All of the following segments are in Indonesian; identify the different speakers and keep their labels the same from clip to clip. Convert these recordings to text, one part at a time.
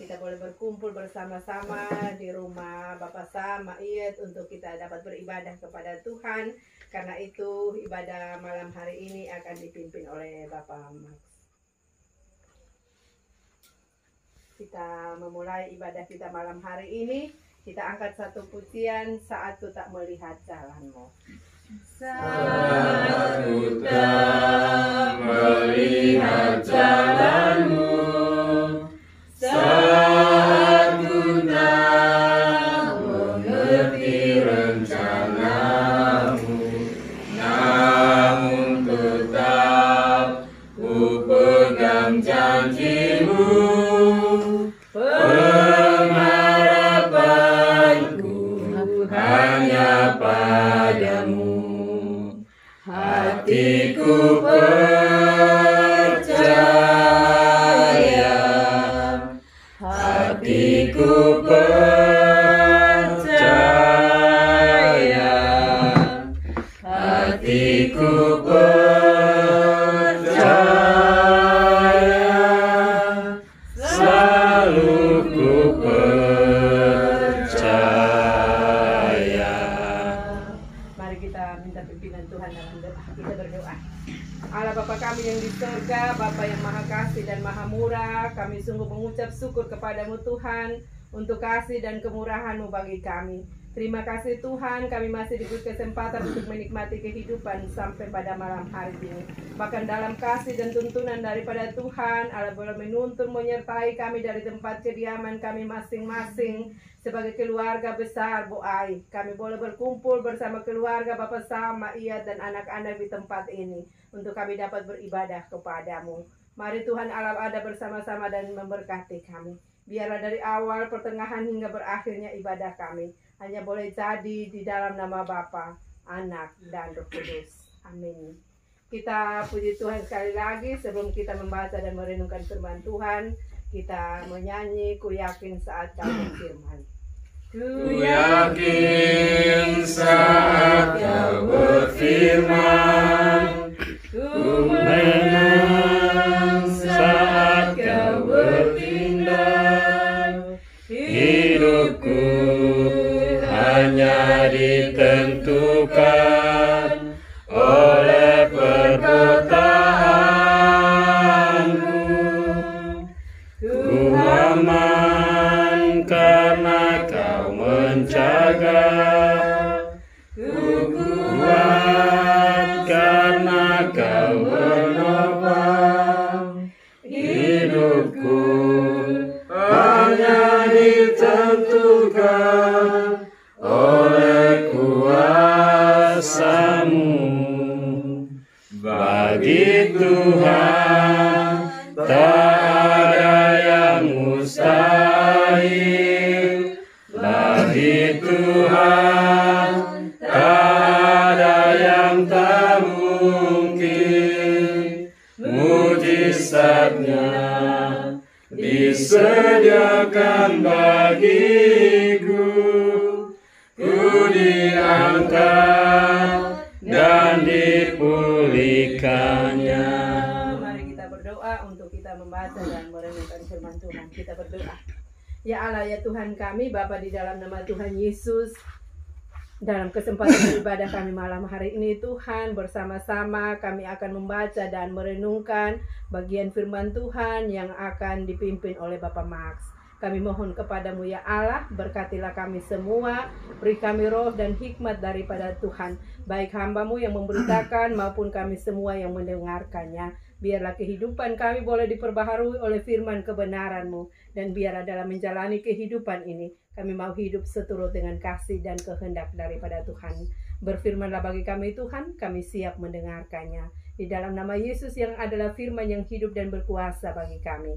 Speaker 1: Kita boleh berkumpul bersama-sama di rumah Bapak Sam, Iyet, untuk kita dapat beribadah kepada Tuhan. Karena itu ibadah malam hari ini akan dipimpin oleh Bapak Max. Kita memulai ibadah kita malam hari ini. Kita angkat satu pujian, Saat Ku Tak Melihat Jalanmu.
Speaker 2: Saat ku tak melihat jalanmu, saat ku tak mengerti rencanamu, namun tetap ku pegang janjimu. Pengharapanku hanya padamu. Hatiku percaya, hatiku percaya, hatiku percaya, selalu ku percaya.
Speaker 1: Mari kita minta pimpinan Tuhan dalam doa. Kita berdoa. Allah Bapa kami yang di surga, Bapa yang maha kasih dan maha murah, kami sungguh mengucap syukur kepadamu Tuhan untuk kasih dan kemurahan-Mu bagi kami. Terima kasih Tuhan, kami masih diberi kesempatan untuk menikmati kehidupan sampai pada malam hari ini. Bahkan dalam kasih dan tuntunan daripada Tuhan, Allah boleh menuntun menyertai kami dari tempat kediaman kami masing-masing. Sebagai keluarga besar Boai, kami boleh berkumpul bersama keluarga Bapak Sam, Iyet, dan anak-anak di tempat ini untuk kami dapat beribadah kepadamu. Mari Tuhan Allah ada bersama-sama dan memberkati kami. Biarlah dari awal, pertengahan hingga berakhirnya ibadah kami hanya boleh jadi di dalam nama Bapa, Anak, dan Roh Kudus. Amin. Kita puji Tuhan sekali lagi sebelum kita membaca dan merenungkan firman Tuhan. Kita menyanyi Ku Yakin Saat Kau Berfirman.
Speaker 2: Ku yakin saat Kau berfirman, ku menang saat Kau bertindak. Hidupku hanya ditentukan oleh perkataanmu. Ku aman karena Kau menjaga, ku kuat karena Kau menopang. Hidupku hanya ditentukan oleh kuasa-Mu. Bagi Tuhan tak ada yang mustahil. Bagi Tuhan tak ada yang tak mungkin. Mujizatnya disediakan bagiku. Ku diangkat dan dipulihkannya.
Speaker 1: Mari kita berdoa untuk kita membaca dan merenungkan firman Tuhan. Kita berdoa. Ya Allah, ya Tuhan kami, Bapa di dalam nama Tuhan Yesus, dalam kesempatan ibadah kami malam hari ini Tuhan, bersama-sama kami akan membaca dan merenungkan bagian firman Tuhan yang akan dipimpin oleh Bapak Max. Kami mohon kepadamu ya Allah, berkatilah kami semua, beri kami roh dan hikmat daripada Tuhan, baik hamba-Mu yang memberitakan maupun kami semua yang mendengarkannya. Biarlah kehidupan kami boleh diperbaharui oleh firman kebenaran-Mu, dan biarlah dalam menjalani kehidupan ini, kami mau hidup seturut dengan kasih dan kehendak daripada Tuhan. Berfirmanlah bagi kami Tuhan, kami siap mendengarkannya. Di dalam nama Yesus yang adalah firman yang hidup dan berkuasa bagi kami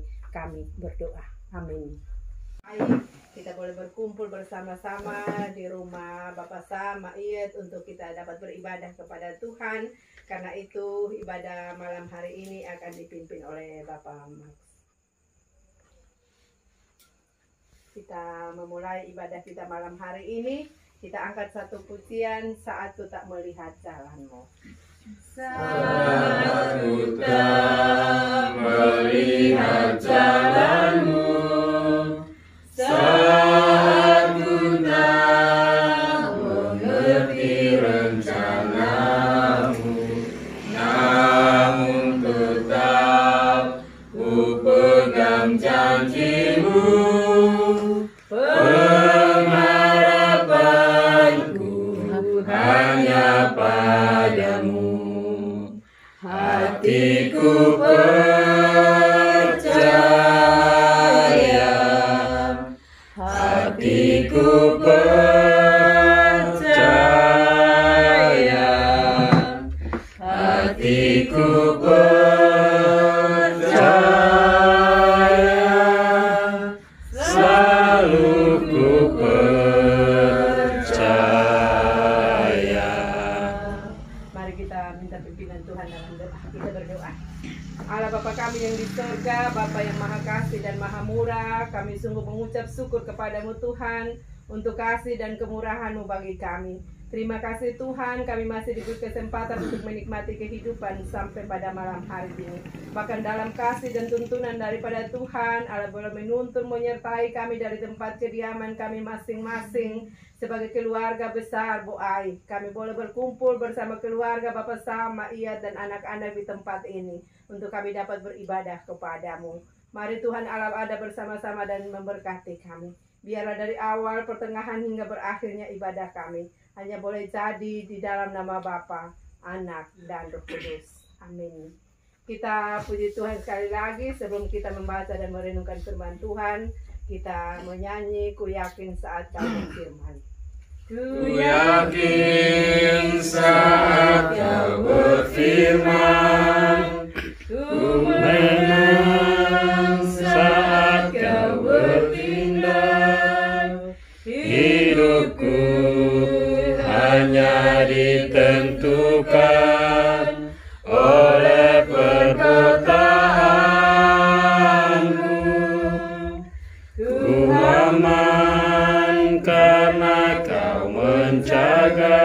Speaker 1: berdoa. Amin. Kita boleh berkumpul bersama-sama di rumah Bapak Sam, Mak Iyet untuk kita dapat beribadah kepada Tuhan. Karena itu ibadah malam hari ini akan dipimpin oleh Bapak Max. Kita memulai ibadah kita malam hari ini. Kita angkat satu pujian, Saat Ku Tak Melihat Jalanmu.
Speaker 2: Saat ku tak melihat jalanmu, saat ku tak mengerti rencanamu, namun tetap ku pegang janjimu. Pengharapanku hanya padamu. Hatiku percaya, hatiku percaya, hatiku percaya, selalu ku percaya.
Speaker 1: Mari kita minta pimpinan Tuhan dalam doa. Kita berdoa. Allah Bapa kami yang di surga, Bapa yang maha kasih dan maha murah, kami sungguh mengucap syukur kepadamu Tuhan untuk kasih dan kemurahan-Mu bagi kami. Terima kasih Tuhan, kami masih diberi kesempatan untuk menikmati kehidupan sampai pada malam hari ini. Bahkan dalam kasih dan tuntunan daripada Tuhan, Allah boleh menuntun menyertai kami dari tempat kediaman kami masing-masing. Sebagai keluarga besar Boai, kami boleh berkumpul bersama keluarga Bapak Sam, Mak Iyet dan anak-anak di tempat ini untuk kami dapat beribadah kepadamu. Mari Tuhan Allah ada bersama-sama dan memberkati kami. Biarlah dari awal, pertengahan hingga berakhirnya ibadah kami hanya boleh jadi di dalam nama Bapa, Anak, dan Roh Kudus. Amin. Kita puji Tuhan sekali lagi sebelum kita membaca dan merenungkan firman Tuhan. Kita menyanyi Ku Yakin Saat Kau Berfirman.
Speaker 2: Ku yakin saat Kau berfirman, ku menang saat Kau bertindak. Hidupku hanya ditentukan oleh perkataanmu. Ku aman karena Kau menjaga,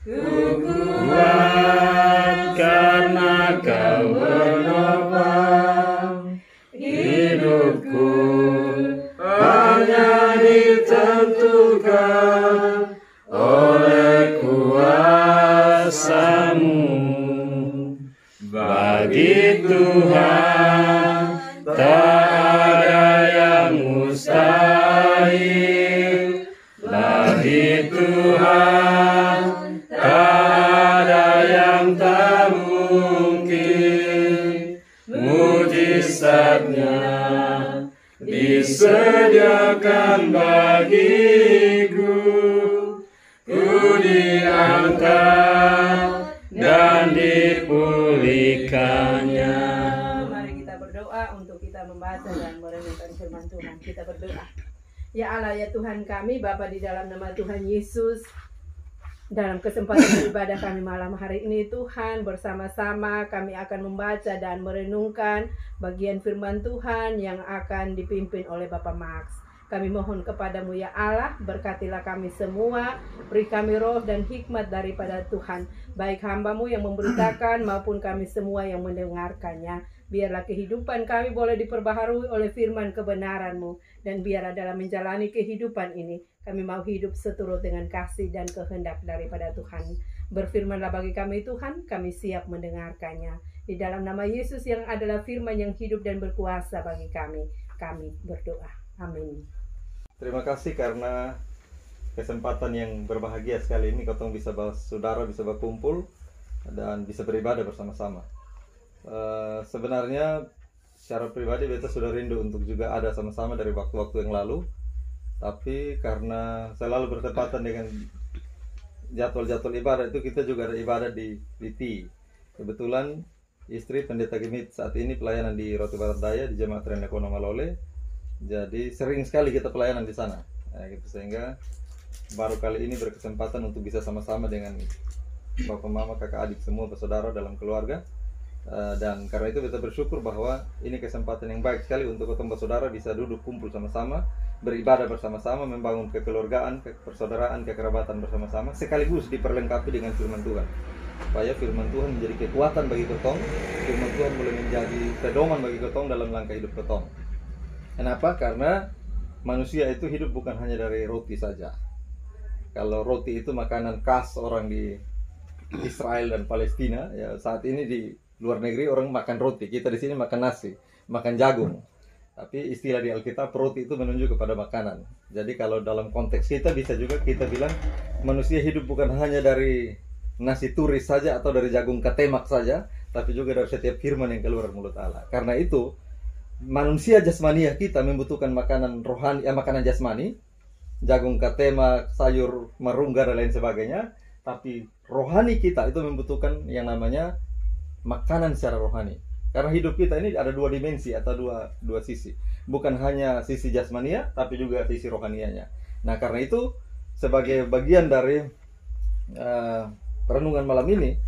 Speaker 2: ku kuat karena Kau menopang. Hidupku hanya ditentukan oleh kuasa-Mu. Bagi Tuhan tak ada yang mustahil. Bagi Tuhan tak ada yang tak mungkin. Mujizatnya disediakan bagiku. Ku diangkat dan dipulihkannya.
Speaker 1: Mari kita berdoa untuk kita membaca dan merenungkan firman Tuhan. Kita berdoa. Ya Allah, ya Tuhan kami, Bapa di dalam nama Tuhan Yesus, dalam kesempatan ibadah kami malam hari ini Tuhan, bersama-sama kami akan membaca dan merenungkan bagian firman Tuhan yang akan dipimpin oleh Bapak Max. Kami mohon kepadamu ya Allah, berkatilah kami semua, beri kami roh dan hikmat daripada Tuhan, baik hamba-Mu yang memberitakan maupun kami semua yang mendengarkannya. Biarlah kehidupan kami boleh diperbaharui oleh firman kebenaran-Mu, dan biarlah dalam menjalani kehidupan ini kami mau hidup seturut dengan kasih dan kehendak daripada Tuhan. Berfirmanlah bagi kami Tuhan, kami siap mendengarkannya. Di dalam nama Yesus yang adalah firman yang hidup dan berkuasa bagi kami berdoa. Amin.
Speaker 3: Terima kasih karena kesempatan yang berbahagia sekali ini Kotong bisa saudara bisa berkumpul dan bisa beribadah bersama-sama. Sebenarnya secara pribadi beta sudah rindu untuk juga ada sama-sama dari waktu-waktu yang lalu, tapi karena selalu bertepatan dengan jadwal-jadwal ibadah itu, kita juga ada ibadah di T. Kebetulan istri Pendeta Gemit saat ini pelayanan di Roti Barat Daya di Jemaat Renekono Malole, Jadi sering sekali kita pelayanan di sana. Gitu, sehingga baru kali ini berkesempatan untuk bisa sama-sama dengan bapak mama, kakak adik, semua bersaudara dalam keluarga. Dan karena itu kita bersyukur bahwa ini kesempatan yang baik sekali untuk ketemu saudara bisa duduk kumpul sama-sama, beribadah bersama-sama, membangun kekeluargaan, persaudaraan, kekerabatan bersama-sama, sekaligus diperlengkapi dengan firman Tuhan. Supaya firman Tuhan menjadi kekuatan bagi ketong, firman Tuhan boleh menjadi pedoman bagi ketong dalam langkah hidup ketong. Kenapa? Karena manusia itu hidup bukan hanya dari roti saja. Kalau roti itu makanan khas orang di Israel dan Palestina, ya saat ini di luar negeri orang makan roti, kita di sini makan nasi, makan jagung. Tapi istilah di Alkitab roti itu menunjuk kepada makanan. Jadi kalau dalam konteks kita bisa juga kita bilang manusia hidup bukan hanya dari nasi turis saja atau dari jagung ketemak saja, tapi juga dari setiap firman yang keluar dari mulut Allah. Karena itu manusia jasmania kita membutuhkan makanan rohani, makanan jasmani, jagung ketemak, sayur marungga dan lain sebagainya. Tapi rohani kita itu membutuhkan yang namanya makanan secara rohani. Karena hidup kita ini ada dua dimensi atau dua sisi. Bukan hanya sisi jasmania, tapi juga sisi rohanianya. Nah, karena itu sebagai bagian dari perenungan malam ini,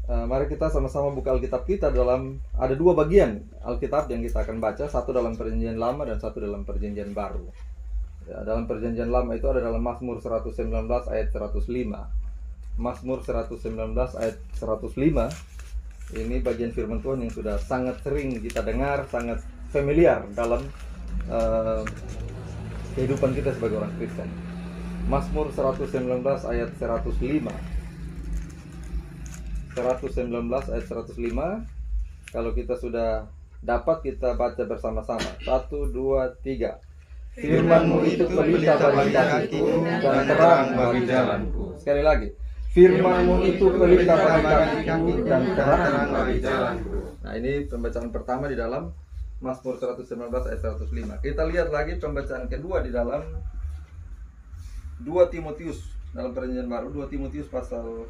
Speaker 3: mari kita sama-sama buka Alkitab kita dalam, ada dua bagian Alkitab yang kita akan baca. Satu dalam Perjanjian Lama dan satu dalam Perjanjian Baru. Ya, dalam Perjanjian Lama itu ada dalam Mazmur 119 ayat 105. Mazmur 119 ayat 105. Ini bagian firman Tuhan yang sudah sangat sering kita dengar, sangat familiar dalam kehidupan kita sebagai orang Kristen. Mazmur 119 ayat 105. 119 ayat 105. Kalau kita sudah dapat, kita baca bersama-sama. 1, 2, 3. Firman-Mu itu pelita bagi kakiku dan terang bagi jalanku. Sekali lagi. Firman-Mu itu pelita bagi kakiku dan terang bagi jalanku. Nah, ini pembacaan pertama di dalam Mazmur 119 ayat 105. Kita lihat lagi pembacaan kedua di dalam 2 Timotius dalam Perjanjian Baru, 2 Timotius pasal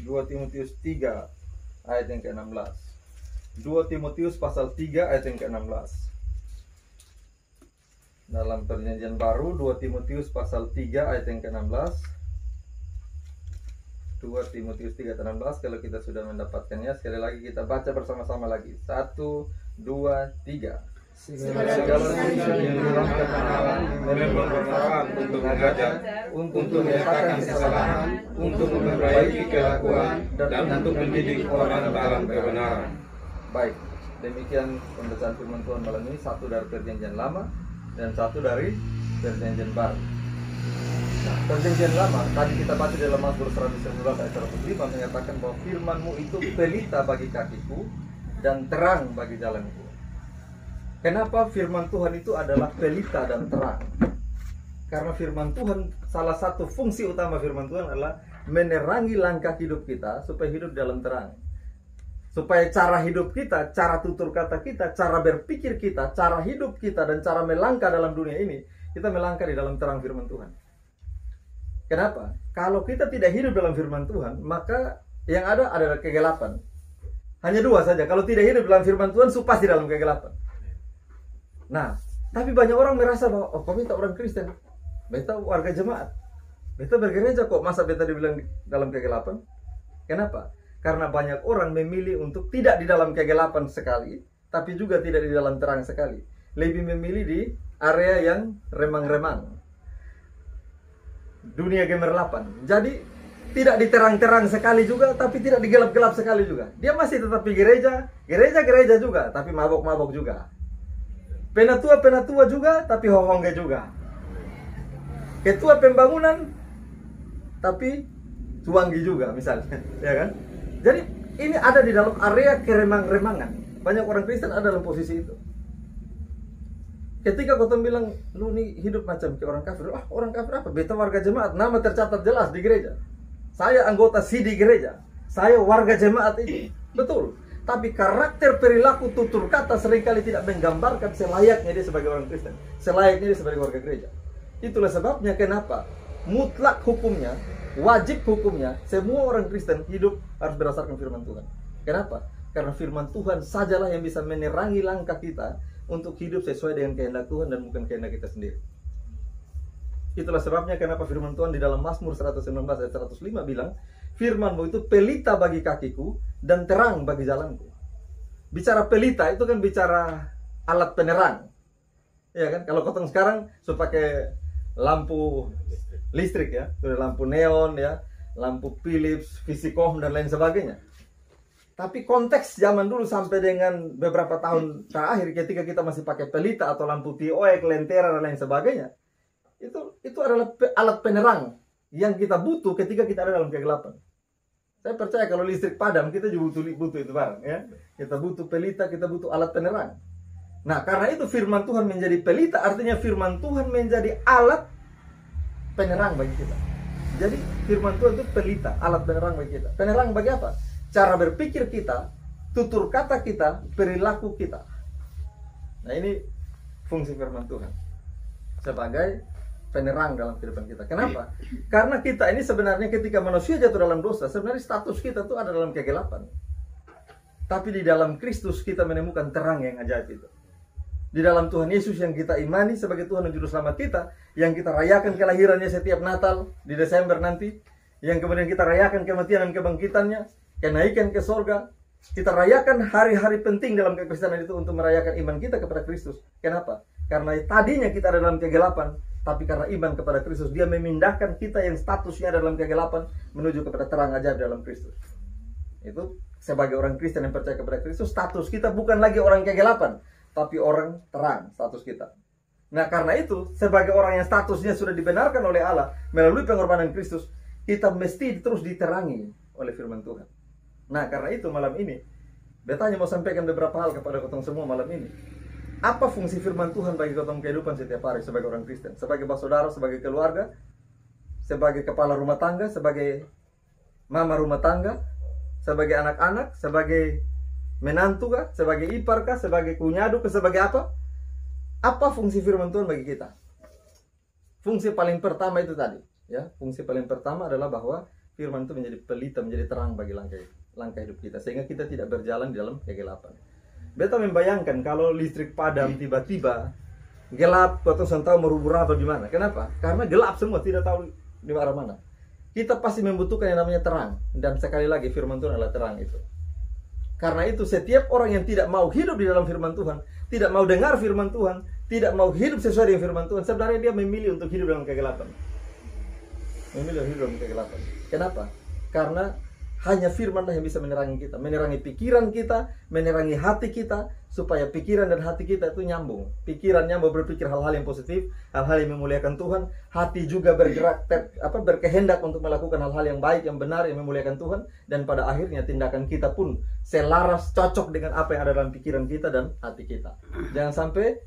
Speaker 3: 2 Timotius 3 ayat yang ke-16. 2 Timotius pasal 3 ayat yang ke-16. Dalam Perjanjian Baru 2 Timotius pasal 3 ayat yang ke-16. 2 Timotius 3 ayat 16. Kalau kita sudah mendapatkannya, sekali lagi kita baca bersama-sama lagi. 1, 2, 3. Segala yang dirahmati Allah memang bermanfaat untuk mengajar, untuk menyatakan kesalahan, untuk memperbaiki kelakuan, dan untuk mendidik orang dalam kebenaran. Baik, demikian pembacaan firman Tuhan malam ini, satu dari Perjanjian Lama dan satu dari Perjanjian Baru. Nah, Perjanjian Lama tadi kita baca dalam Mazmur 119 ayat 105 menyatakan bahwa firman-Mu itu pelita bagi kakiku dan terang bagi jalanku. Kenapa firman Tuhan itu adalah pelita dan terang? Karena firman Tuhan, salah satu fungsi utama firman Tuhan adalah menerangi langkah hidup kita supaya hidup dalam terang. Supaya cara hidup kita, cara tutur kata kita, cara berpikir kita, cara hidup kita, dan cara melangkah dalam dunia ini, kita melangkah di dalam terang firman Tuhan. Kenapa? Kalau kita tidak hidup dalam firman Tuhan, maka yang ada adalah kegelapan. Hanya dua saja. Kalau tidak hidup dalam firman Tuhan, pasti dalam kegelapan. Nah, tapi banyak orang merasa bahwa, oh, kami tak orang Kristen, beta warga jemaat, beta bergereja kok, masa beta dibilang dalam kegelapan? Kenapa? Karena banyak orang memilih untuk tidak di dalam kegelapan sekali, tapi juga tidak di dalam terang sekali. Lebih memilih di area yang remang-remang, dunia gemerlapan. Jadi tidak diterang-terang sekali juga, tapi tidak digelap-gelap sekali juga. Dia masih tetap di gereja juga, tapi mabok-mabok juga. Penatua juga, tapi hohongge juga. Ketua pembangunan, tapi cuanggi juga misalnya, ya kan? Jadi ini ada di dalam area keremang-remangan. Banyak orang Kristen ada dalam posisi itu. Ketika kau bilang, lu nih hidup macam kayak orang kafir. Ah, orang kafir apa? Beta warga jemaat, nama tercatat jelas di gereja. Saya anggota di gereja. Saya warga jemaat itu. Betul. Tapi karakter, perilaku, tutur kata seringkali tidak menggambarkan selayaknya dia sebagai orang Kristen, selayaknya dia sebagai warga gereja. Itulah sebabnya kenapa mutlak hukumnya wajib hukumnya semua orang Kristen hidup harus berdasarkan firman Tuhan. Kenapa? Karena firman Tuhan sajalah yang bisa menerangi langkah kita untuk hidup sesuai dengan kehendak Tuhan dan bukan kehendak kita sendiri. Itulah sebabnya kenapa firman Tuhan di dalam Mazmur 119 ayat 105 bilang, firman-Mu itu pelita bagi kakiku dan terang bagi jalanku. Bicara pelita itu kan bicara alat penerang. Ya kan? Kalau kotong sekarang sudah pakai lampu listrik ya, sudah lampu neon ya, lampu Philips, Visicom dan lain sebagainya. Tapi konteks zaman dulu sampai dengan beberapa tahun terakhir ketika kita masih pakai pelita atau lampu TOE, lentera dan lain sebagainya, itu adalah alat penerang yang kita butuh ketika kita ada dalam kegelapan. Saya percaya kalau listrik padam kita juga butuh itu barang ya. Kita butuh pelita, kita butuh alat penerang. Nah, karena itu firman Tuhan menjadi pelita, artinya firman Tuhan menjadi alat penerang bagi kita. Jadi firman Tuhan itu pelita, alat penerang bagi kita. Penerang bagi apa? Cara berpikir kita, tutur kata kita, perilaku kita. Nah, ini fungsi firman Tuhan sebagai penerang dalam kehidupan kita. Kenapa? Karena kita ini sebenarnya ketika manusia jatuh dalam dosa, sebenarnya status kita tuh ada dalam kegelapan. Tapi di dalam Kristus kita menemukan terang yang ajaib itu. Di dalam Tuhan Yesus yang kita imani sebagai Tuhan dan Juru Selamat kita, yang kita rayakan kelahirannya setiap Natal di Desember nanti, yang kemudian kita rayakan kematian dan kebangkitannya, kenaikan ke sorga. Kita rayakan hari-hari penting dalam kekristenan itu untuk merayakan iman kita kepada Kristus. Kenapa? Karena tadinya kita ada dalam kegelapan, tapi karena iman kepada Kristus, Dia memindahkan kita yang statusnya ada dalam kegelapan menuju kepada terang ajaib dalam Kristus. Itu sebagai orang Kristen yang percaya kepada Kristus, status kita bukan lagi orang kegelapan, tapi orang terang status kita. Nah, karena itu sebagai orang yang statusnya sudah dibenarkan oleh Allah melalui pengorbanan Kristus, kita mesti terus diterangi oleh firman Tuhan. Nah, karena itu malam ini Betanya mau sampaikan beberapa hal kepada kotong semua malam ini. Apa fungsi firman Tuhan bagi kotong kehidupan setiap hari sebagai orang Kristen, sebagai saudara, sebagai keluarga, sebagai kepala rumah tangga, sebagai mama rumah tangga, sebagai anak-anak, sebagai menantu kah, sebagai ipar kah, sebagai kunyadu kah, sebagai apa? Apa fungsi firman Tuhan bagi kita? Fungsi paling pertama itu tadi, ya. Fungsi paling pertama adalah bahwa firman itu menjadi pelita, menjadi terang bagi langkah hidup kita, sehingga kita tidak berjalan di dalam kegelapan. Beta membayangkan kalau listrik padam tiba-tiba gelap, kau tahu merubah atau gimana? Kenapa? Karena gelap semua, tidak tahu di arah mana. Kita pasti membutuhkan yang namanya terang, dan sekali lagi firman Tuhan adalah terang itu. Karena itu setiap orang yang tidak mau hidup di dalam firman Tuhan, tidak mau dengar firman Tuhan, tidak mau hidup sesuai dengan firman Tuhan, sebenarnya dia memilih untuk hidup dalam kegelapan. Memilih hidup dalam kegelapan. Kenapa? Karena hanya firman yang bisa menerangi kita, menerangi pikiran kita, menerangi hati kita, supaya pikiran dan hati kita itu nyambung. Pikirannya mau berpikir hal-hal yang positif, hal-hal yang memuliakan Tuhan. Hati juga bergerak, berkehendak untuk melakukan hal-hal yang baik, yang benar, yang memuliakan Tuhan. Dan pada akhirnya tindakan kita pun selaras, cocok dengan apa yang ada dalam pikiran kita dan hati kita. Jangan sampai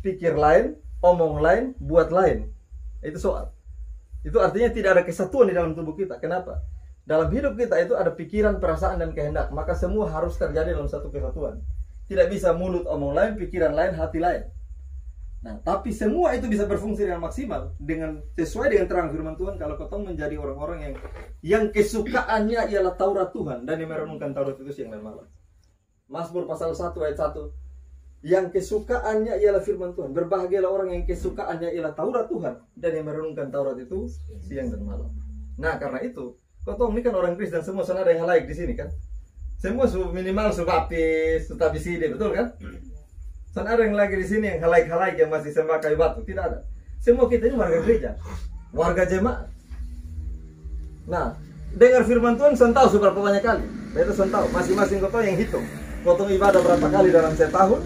Speaker 3: pikir lain, omong lain, buat lain. Itu soal. Itu artinya tidak ada kesatuan di dalam tubuh kita. Kenapa? Dalam hidup kita itu ada pikiran, perasaan, dan kehendak. Maka semua harus terjadi dalam satu kesatuan. Tidak bisa mulut omong lain, pikiran lain, hati lain. Nah, tapi semua itu bisa berfungsi dengan maksimal, dengan sesuai dengan terang firman Tuhan, kalau kau menjadi orang-orang yang kesukaannya ialah Taurat Tuhan, dan yang merenungkan Taurat itu siang dan malam. Mazmur pasal 1 ayat 1. Yang kesukaannya ialah firman Tuhan. Berbahagialah orang yang kesukaannya ialah Taurat Tuhan, dan yang merenungkan Taurat itu siang dan malam. Nah, karena itu kotong ini kan orang Kristen, semua sana ada yang halaik di sini kan. Semua minimal baptis, tabiside, betul kan? Sana ada yang lagi di sini yang halaik-halaik yang masih sembah kayu batu, tidak ada. Semua kita ini warga gereja, warga jemaat. Nah, dengar firman Tuhan sentau seberapa banyak kali. Beta sentau, masing-masing kotong yang hitung. Kotong ibadah berapa kali dalam setahun?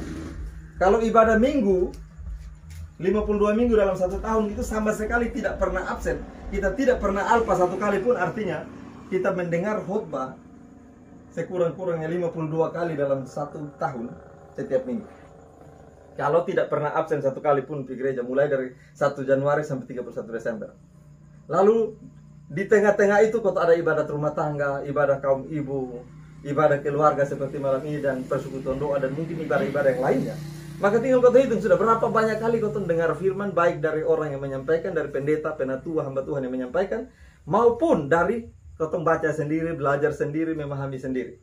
Speaker 3: Kalau ibadah minggu 52 minggu dalam satu tahun itu sama sekali tidak pernah absen. Kita tidak pernah alpa satu kali pun, artinya kita mendengar khotbah sekurang-kurangnya 52 kali dalam satu tahun setiap minggu. Kalau tidak pernah absen satu kali pun di gereja, mulai dari 1 Januari sampai 31 Desember. Lalu di tengah-tengah itu kota ada ibadat rumah tangga, ibadah kaum ibu, ibadah keluarga seperti malam ini, dan persekutuan doa, dan mungkin ibadah-ibadah yang lainnya. Maka tinggal kau hitung sudah berapa banyak kali kau dengar firman, baik dari orang yang menyampaikan, dari pendeta, penatua, hamba Tuhan yang menyampaikan, maupun dari kotong baca sendiri, belajar sendiri, memahami sendiri.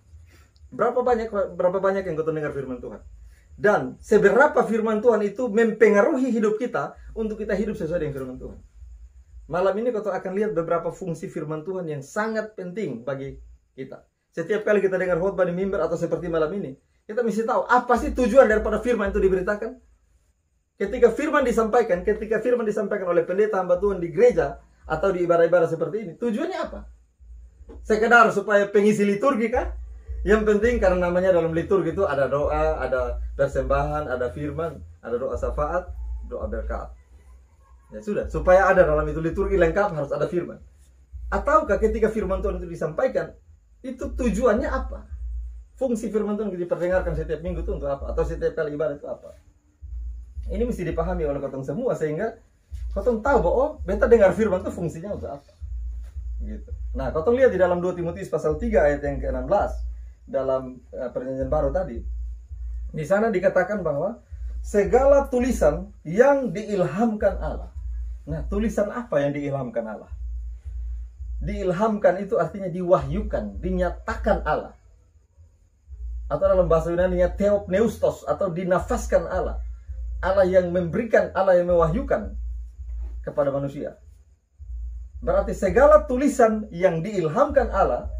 Speaker 3: Berapa banyak yang kotong dengar firman Tuhan? Dan seberapa firman Tuhan itu mempengaruhi hidup kita untuk kita hidup sesuai dengan firman Tuhan. Malam ini kotong akan lihat beberapa fungsi firman Tuhan yang sangat penting bagi kita. Setiap kali kita dengar khotbah di mimbar atau seperti malam ini, kita mesti tahu apa sih tujuan daripada firman itu diberitakan. Ketika firman disampaikan oleh pendeta hamba Tuhan di gereja atau di ibadah-ibadah seperti ini, tujuannya apa? Sekedar supaya pengisi liturgi kah? Yang penting karena namanya dalam liturgi itu ada doa, ada persembahan, ada firman, ada doa syafaat, doa berkat. Ya sudah, supaya ada dalam itu liturgi lengkap harus ada firman. Ataukah ketika firman Tuhan itu disampaikan, itu tujuannya apa? Fungsi firman Tuhan yang diperdengarkan setiap minggu itu untuk apa? Atau setiap kali ibadah itu apa? Ini mesti dipahami oleh kotong semua sehingga kotong tahu bahwa oh, beta dengar firman itu fungsinya untuk apa. Gitu. Nah, kotong lihat di dalam 2 Timotius pasal 3 ayat yang ke-16 dalam perjanjian baru tadi. Di sana dikatakan bahwa segala tulisan yang diilhamkan Allah. Nah, tulisan apa yang diilhamkan Allah? Diilhamkan itu artinya diwahyukan, dinyatakan Allah. Atau dalam bahasa Yunani-nya theopneustos atau dinafaskan Allah. Allah yang memberikan, Allah yang mewahyukan kepada manusia. Berarti segala tulisan yang diilhamkan Allah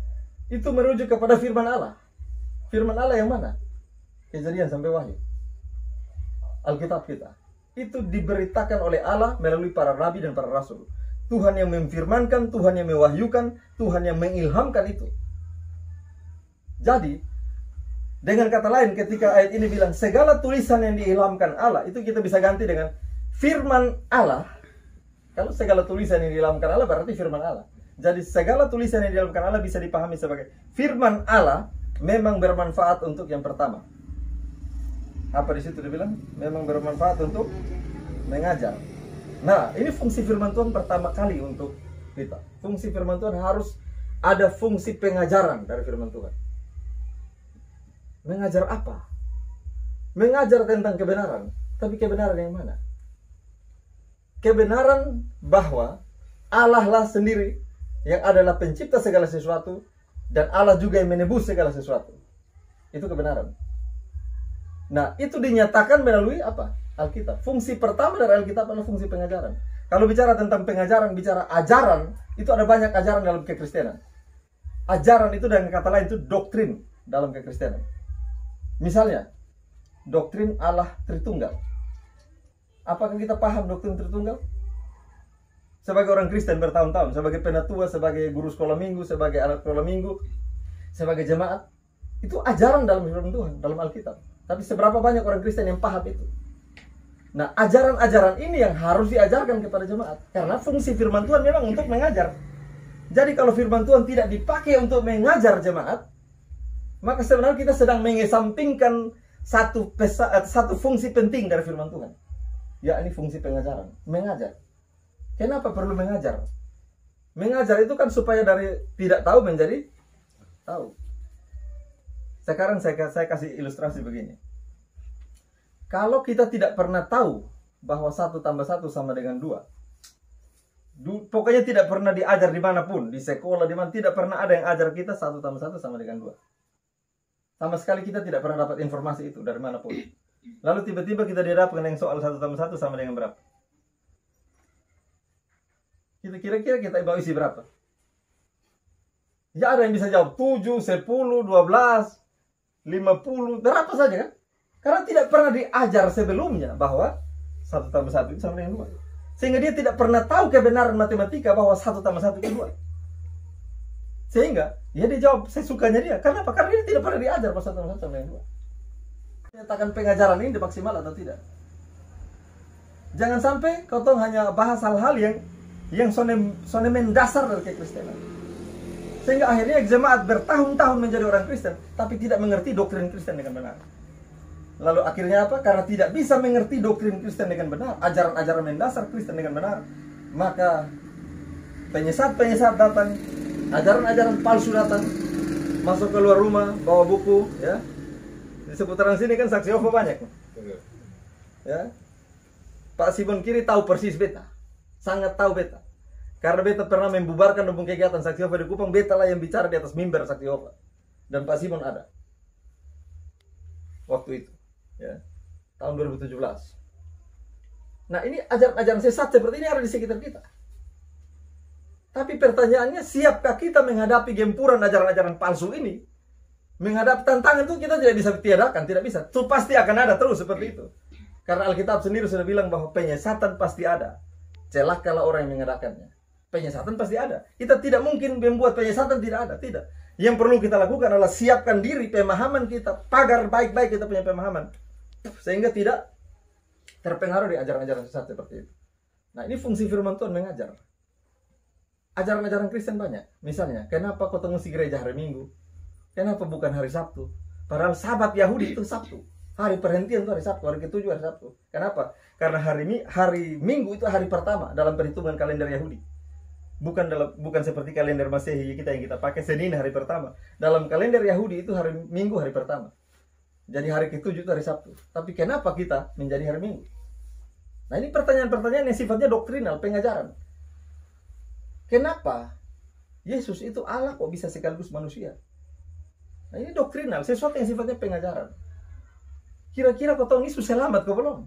Speaker 3: itu merujuk kepada firman Allah. Firman Allah yang mana? Kejadian sampai Wahyu. Alkitab kita. Itu diberitakan oleh Allah melalui para nabi dan para rasul. Tuhan yang memfirmankan, Tuhan yang mewahyukan, Tuhan yang mengilhamkan itu. Jadi, dengan kata lain ketika ayat ini bilang segala tulisan yang diilhamkan Allah, itu kita bisa ganti dengan firman Allah. Kalau segala tulisan yang diilhamkan Allah berarti firman Allah. Jadi segala tulisan yang diilhamkan Allah bisa dipahami sebagai firman Allah memang bermanfaat untuk yang pertama. Apa di situ dibilang? Memang bermanfaat untuk mengajar. Nah, ini fungsi firman Tuhan pertama kali untuk kita. Fungsi firman Tuhan harus ada fungsi pengajaran dari firman Tuhan. Mengajar apa? Mengajar tentang kebenaran. Tapi kebenaran yang mana? Kebenaran bahwa Allah lah sendiri yang adalah pencipta segala sesuatu dan Allah juga yang menebus segala sesuatu. Itu kebenaran. Nah, itu dinyatakan melalui apa? Alkitab. Fungsi pertama dari Alkitab adalah fungsi pengajaran. Kalau bicara tentang pengajaran, bicara ajaran, itu ada banyak ajaran dalam kekristenan. Ajaran itu dengan kata lain itu doktrin dalam kekristenan. Misalnya, doktrin Allah Tritunggal. Apakah kita paham doktrin Tritunggal? Sebagai orang Kristen bertahun-tahun, sebagai penatua, sebagai guru sekolah minggu, sebagai anak sekolah minggu, sebagai jemaat, itu ajaran dalam firman Tuhan, dalam Alkitab. Tapi seberapa banyak orang Kristen yang paham itu? Nah, ajaran-ajaran ini yang harus diajarkan kepada jemaat. Karena fungsi firman Tuhan memang untuk mengajar. Jadi kalau firman Tuhan tidak dipakai untuk mengajar jemaat, maka sebenarnya kita sedang mengesampingkan satu fungsi penting dari firman Tuhan. Yakni fungsi pengajaran, mengajar. Kenapa perlu mengajar? Mengajar itu kan supaya dari tidak tahu menjadi tahu. Sekarang saya kasih ilustrasi begini. Kalau kita tidak pernah tahu bahwa 1 tambah 1 sama dengan 2, pokoknya tidak pernah diajar dimanapun, di sekolah, dimana tidak pernah ada yang ajar kita 1 tambah 1 sama dengan 2. Sama sekali kita tidak pernah dapat informasi itu dari manapun. Lalu tiba-tiba kita dihadapkan yang soal 1 tambah 1 sama dengan berapa? Kira-kira kita bawa isi berapa? Ya ada yang bisa jawab 7, 10, 12, 50, berapa saja kan? Karena tidak pernah diajar sebelumnya bahwa 1 tambah 1 itu sama dengan 2. Sehingga dia tidak pernah tahu kebenaran matematika bahwa 1 tambah 1 itu 2. Sehingga dia jawab sesukanya dia. Kenapa? Karena dia tidak pernah diajar bahwa 1 tambah 1 sama dengan 2. Nyatakan pengajaran ini maksimal atau tidak. Jangan sampai kau hanya bahas hal-hal yang sone mendasar dari kekristenan. Sehingga akhirnya jemaat bertahun-tahun menjadi orang Kristen tapi tidak mengerti doktrin Kristen dengan benar. Lalu akhirnya apa? Karena tidak bisa mengerti doktrin Kristen dengan benar, ajaran-ajaran mendasar Kristen dengan benar, maka penyesat-penyesat datang, ajaran-ajaran palsu datang, masuk keluar rumah, bawa buku, ya. Di seputaran sini kan saksi Yehova banyak. Ya. Pak Simon Kiri tahu persis beta. Sangat tahu beta. Karena beta pernah membubarkan dukung kegiatan Saksi Yehova di Kupang, beta lah yang bicara di atas mimbar Saksi Yehova. Dan Pak Simon ada. Waktu itu, ya. Tahun 2017. Nah, ini ajaran-ajaran sesat seperti ini ada di sekitar kita. Tapi pertanyaannya, siapkah kita menghadapi gempuran ajaran-ajaran palsu ini? Menghadapi tantangan itu kita tidak bisa tiadakan, tidak bisa. Itu pasti akan ada terus seperti itu. Karena Alkitab sendiri sudah bilang bahwa penyesatan pasti ada. Celakalah orang yang mengadakannya. Penyesatan pasti ada. Kita tidak mungkin membuat penyesatan tidak ada, tidak. Yang perlu kita lakukan adalah siapkan diri, pemahaman kita, pagar baik-baik kita punya pemahaman. Sehingga tidak terpengaruh di ajaran-ajaran sesat seperti itu. Nah, ini fungsi firman Tuhan mengajar. Ajaran-ajaran Kristen banyak. Misalnya, kenapa kau tunggu si gereja hari Minggu? Kenapa bukan hari Sabtu? Padahal sahabat Yahudi itu Sabtu. Hari perhentian itu hari Sabtu, hari ke-7 hari Sabtu. Kenapa? Karena hari Minggu itu hari pertama dalam perhitungan kalender Yahudi. Bukan seperti kalender Masehi kita yang kita pakai Senin hari pertama. Dalam kalender Yahudi itu hari Minggu hari pertama. Jadi hari ke-7 itu hari Sabtu. Tapi kenapa kita menjadi hari Minggu? Nah, ini pertanyaan-pertanyaan yang sifatnya doktrinal, pengajaran. Kenapa Yesus itu Allah kok bisa sekaligus manusia? Nah, ini doktrinal, sesuatu yang sifatnya pengajaran. Kira-kira kau tahu Yesus selamat kau belum?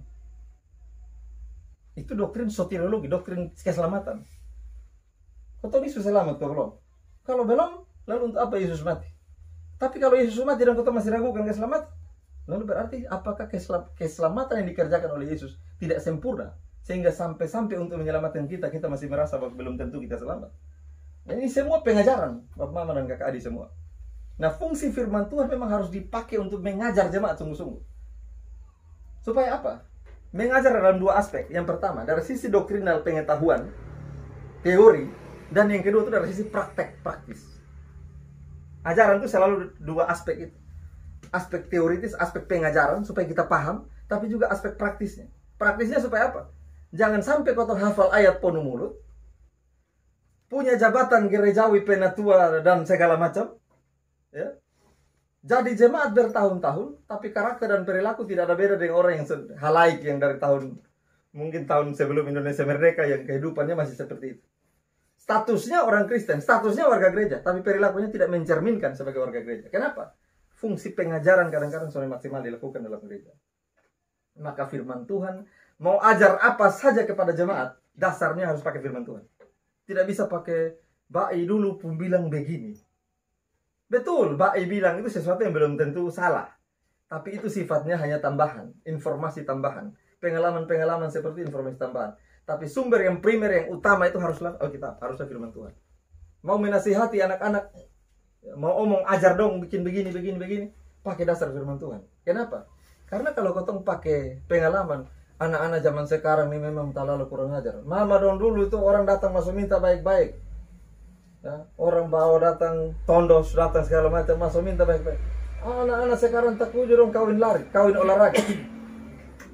Speaker 3: Itu doktrin soteriologi, doktrin keselamatan. Kau tahu Yesus selamat kau belum? Kalau belum, lalu untuk apa Yesus mati? Tapi kalau Yesus mati dan kau masih ragukan keselamatan, lalu berarti apakah keselamatan yang dikerjakan oleh Yesus tidak sempurna? Sehingga sampai untuk menyelamatkan kita masih merasa bahwa belum tentu kita selamat. Nah, ini semua pengajaran Bapak Mama dan Kakak Adi semua. Nah, fungsi firman Tuhan memang harus dipakai untuk mengajar jemaat sungguh-sungguh. Supaya apa? Mengajar dalam dua aspek. Yang pertama, dari sisi doktrinal pengetahuan, teori, dan yang kedua itu dari sisi praktek, praktis. Ajaran itu selalu dua aspek itu. Aspek teoritis, aspek pengajaran supaya kita paham, tapi juga aspek praktisnya. Praktisnya supaya apa? Jangan sampai kau hafal ayat penuh mulut, punya jabatan gerejawi penatua dan segala macam, ya. Jadi jemaat bertahun-tahun, tapi karakter dan perilaku tidak ada beda dengan orang yang halaik yang dari mungkin tahun sebelum Indonesia merdeka yang kehidupannya masih seperti itu. Statusnya orang Kristen, statusnya warga gereja, tapi perilakunya tidak mencerminkan sebagai warga gereja. Kenapa? Fungsi pengajaran kadang-kadang sudah maksimal dilakukan dalam gereja. Maka firman Tuhan mau ajar apa saja kepada jemaat, dasarnya harus pakai firman Tuhan. Tidak bisa pakai Ba'i dulu pun bilang begini. Betul, Ba'i bilang itu sesuatu yang belum tentu salah. Tapi itu sifatnya hanya tambahan, informasi tambahan. Pengalaman-pengalaman seperti informasi tambahan. Tapi sumber yang primer, yang utama itu haruslah Alkitab, haruslah firman Tuhan. Mau menasihati anak-anak, mau omong ajar dong bikin begini, pakai dasar firman Tuhan. Kenapa? Karena kalau kau pakai pengalaman, anak-anak zaman sekarang ini memang terlalu kurang ajar. Mama dulu itu orang datang masuk minta baik-baik. Ya, orang bawa datang, tondos datang segala macam masuk minta baik-baik. Anak-anak sekarang tak puji dong kawin olahraga.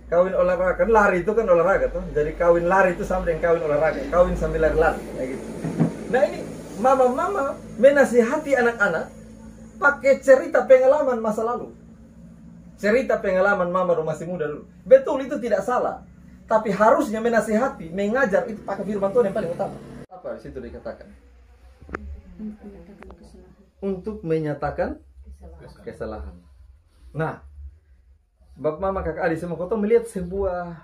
Speaker 3: Kawin olahraga, kan lari itu kan olahraga tuh. Jadi kawin lari itu sama dengan kawin olahraga. Kawin sambil lari-lari, kayak gitu. Nah, ini mama-mama menasihati anak-anak pakai cerita pengalaman masa lalu. Cerita pengalaman mama masih muda dulu. Betul, itu tidak salah. Tapi harusnya menasihati, mengajar itu pakai firman Tuhan yang paling utama. Apa di situ dikatakan? Untuk menyatakan kesalahan. Nah, Bapak Mama Kakak Adi semua kau melihat sebuah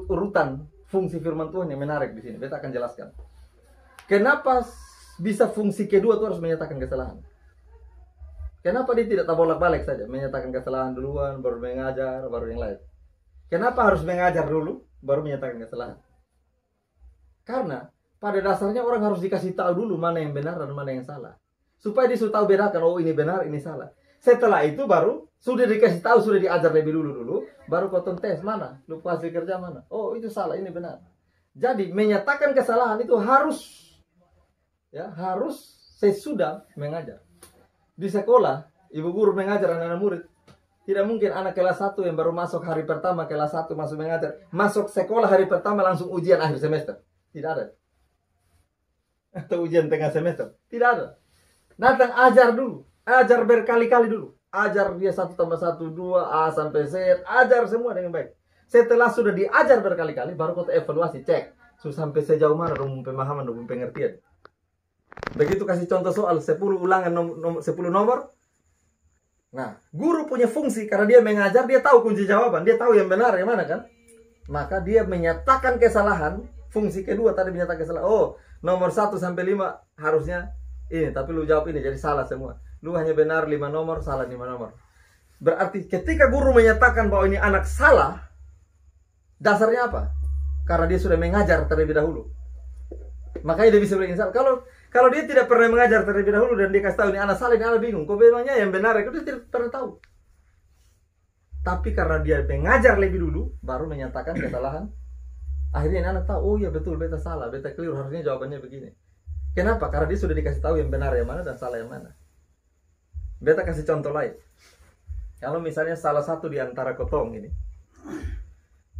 Speaker 3: urutan fungsi firman Tuhan yang menarik di sini. Beta akan jelaskan. Kenapa bisa fungsi kedua itu harus menyatakan kesalahan? Kenapa dia tidak bolak-balik saja menyatakan kesalahan duluan, baru mengajar, baru yang lain? Kenapa harus mengajar dulu, baru menyatakan kesalahan? Karena pada dasarnya orang harus dikasih tahu dulu mana yang benar dan mana yang salah, supaya dia sudah tahu bedakan, oh ini benar, ini salah. Setelah itu baru sudah dikasih tahu, sudah diajar lebih dulu, baru kau tes mana, lupa hasil kerja mana, oh itu salah, ini benar. Jadi menyatakan kesalahan itu harus sesudah mengajar. Di sekolah, ibu guru mengajar anak-anak murid. Tidak mungkin anak kelas 1 yang baru masuk hari pertama, kelas 1 masuk mengajar. Masuk sekolah hari pertama langsung ujian akhir semester. Tidak ada. Atau ujian tengah semester. Tidak ada. Datang ajar dulu. Ajar berkali-kali dulu. Ajar dia 1 tambah 1, 2, A sampai Z. Ajar semua dengan baik. Setelah sudah diajar berkali-kali, baru kau evaluasi, cek. sampai sejauh mana dong pemahaman dong pengertian. Begitu kasih contoh soal 10 ulangan 10 nomor. Nah, guru punya fungsi karena dia mengajar, dia tahu kunci jawaban, dia tahu yang benar yang mana kan. Maka dia menyatakan kesalahan. Fungsi kedua tadi menyatakan kesalahan. Oh, nomor 1 sampai 5 harusnya ini, tapi lu jawab ini jadi salah semua. Lu hanya benar 5 nomor, salah 5 nomor. Berarti ketika guru menyatakan bahwa ini anak salah, dasarnya apa? Karena dia sudah mengajar terlebih dahulu. Makanya dia bisa bilang salah. Kalau dia tidak pernah mengajar terlebih dahulu dan dia kasih tahu ini anak salah, ini anak bingung. Kok memangnya yang benar itu dia tidak pernah tahu. Tapi karena dia mengajar lebih dulu, baru menyatakan kesalahan. Akhirnya ini anak tahu, oh ya betul, beta salah, beta keliru, harusnya jawabannya begini. Kenapa? Karena dia sudah dikasih tahu yang benar yang mana dan salah yang mana. Beta kasih contoh lain. Kalau misalnya salah satu di antara kotong ini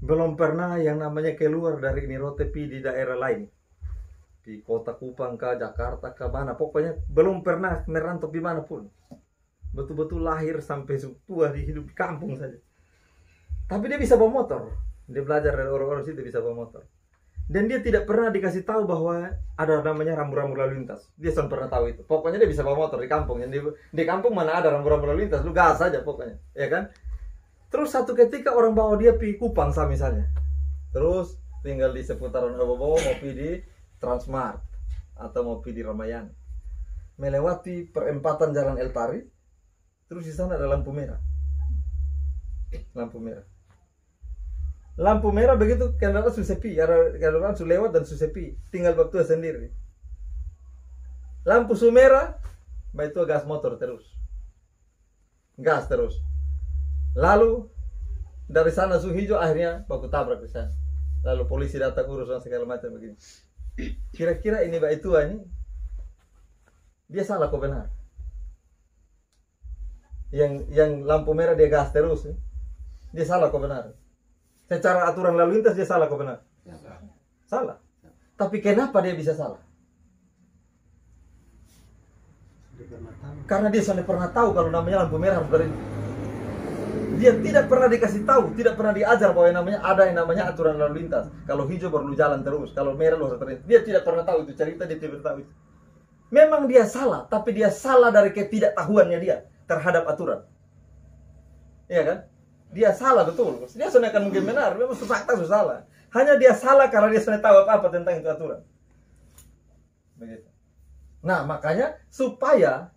Speaker 3: belum pernah yang namanya keluar dari ini rotepi di daerah lain, di kota Kupang kah, Jakarta kah, mana, pokoknya belum pernah merantau di mana pun, betul-betul lahir sampai tua di hidup di kampung saja. Tapi dia bisa bawa motor, dia belajar dari orang-orang situ bisa bawa motor, dan dia tidak pernah dikasih tahu bahwa ada namanya rambu-rambu lalu lintas. Dia tidak pernah tahu itu. Pokoknya dia bisa bawa motor di kampung. Di kampung mana ada rambu-rambu lalu lintas, lu gas saja pokoknya, ya kan? Terus satu ketika orang bawa dia pergi Kupang misalnya, terus tinggal di seputaran Obobo, mau pergi di Transmart atau mau pergi di Ramayana, melewati perempatan Jalan El Tari, terus di sana ada lampu merah. Lampu merah begitu kendaraan sudah sepi, ada kendaraan sudah lewat dan sudah sepi, tinggal waktu sendiri. Lampu merah, itu gas motor terus, gas terus. Lalu dari sana su hijau, akhirnya baku tabrak di sana. Lalu polisi datang urusan segala macam begini. Kira-kira ini Mbak Tua ini dia salah kok benar? Yang lampu merah dia gas terus, dia salah kok benar? Secara aturan lalu lintas dia salah kok benar? Salah. Tapi kenapa dia bisa salah? Karena dia sudah pernah tahu kalau namanya lampu merah harus berhenti. Dia tidak pernah dikasih tahu, tidak pernah diajar bahwa ada yang namanya aturan lalu lintas. Kalau hijau baru lu jalan terus, kalau merah lu harus terhenti. Dia tidak pernah tahu itu cerita, dia tidak tahu itu. Memang dia salah, tapi dia salah dari ketidaktahuannya dia terhadap aturan. Iya kan? Dia salah betul. Dia sebenarnya akan mungkin benar, memang fakta itu salah. Hanya dia salah karena dia sebenarnya tahu apa tentang itu aturan. Begitu. Nah, makanya supaya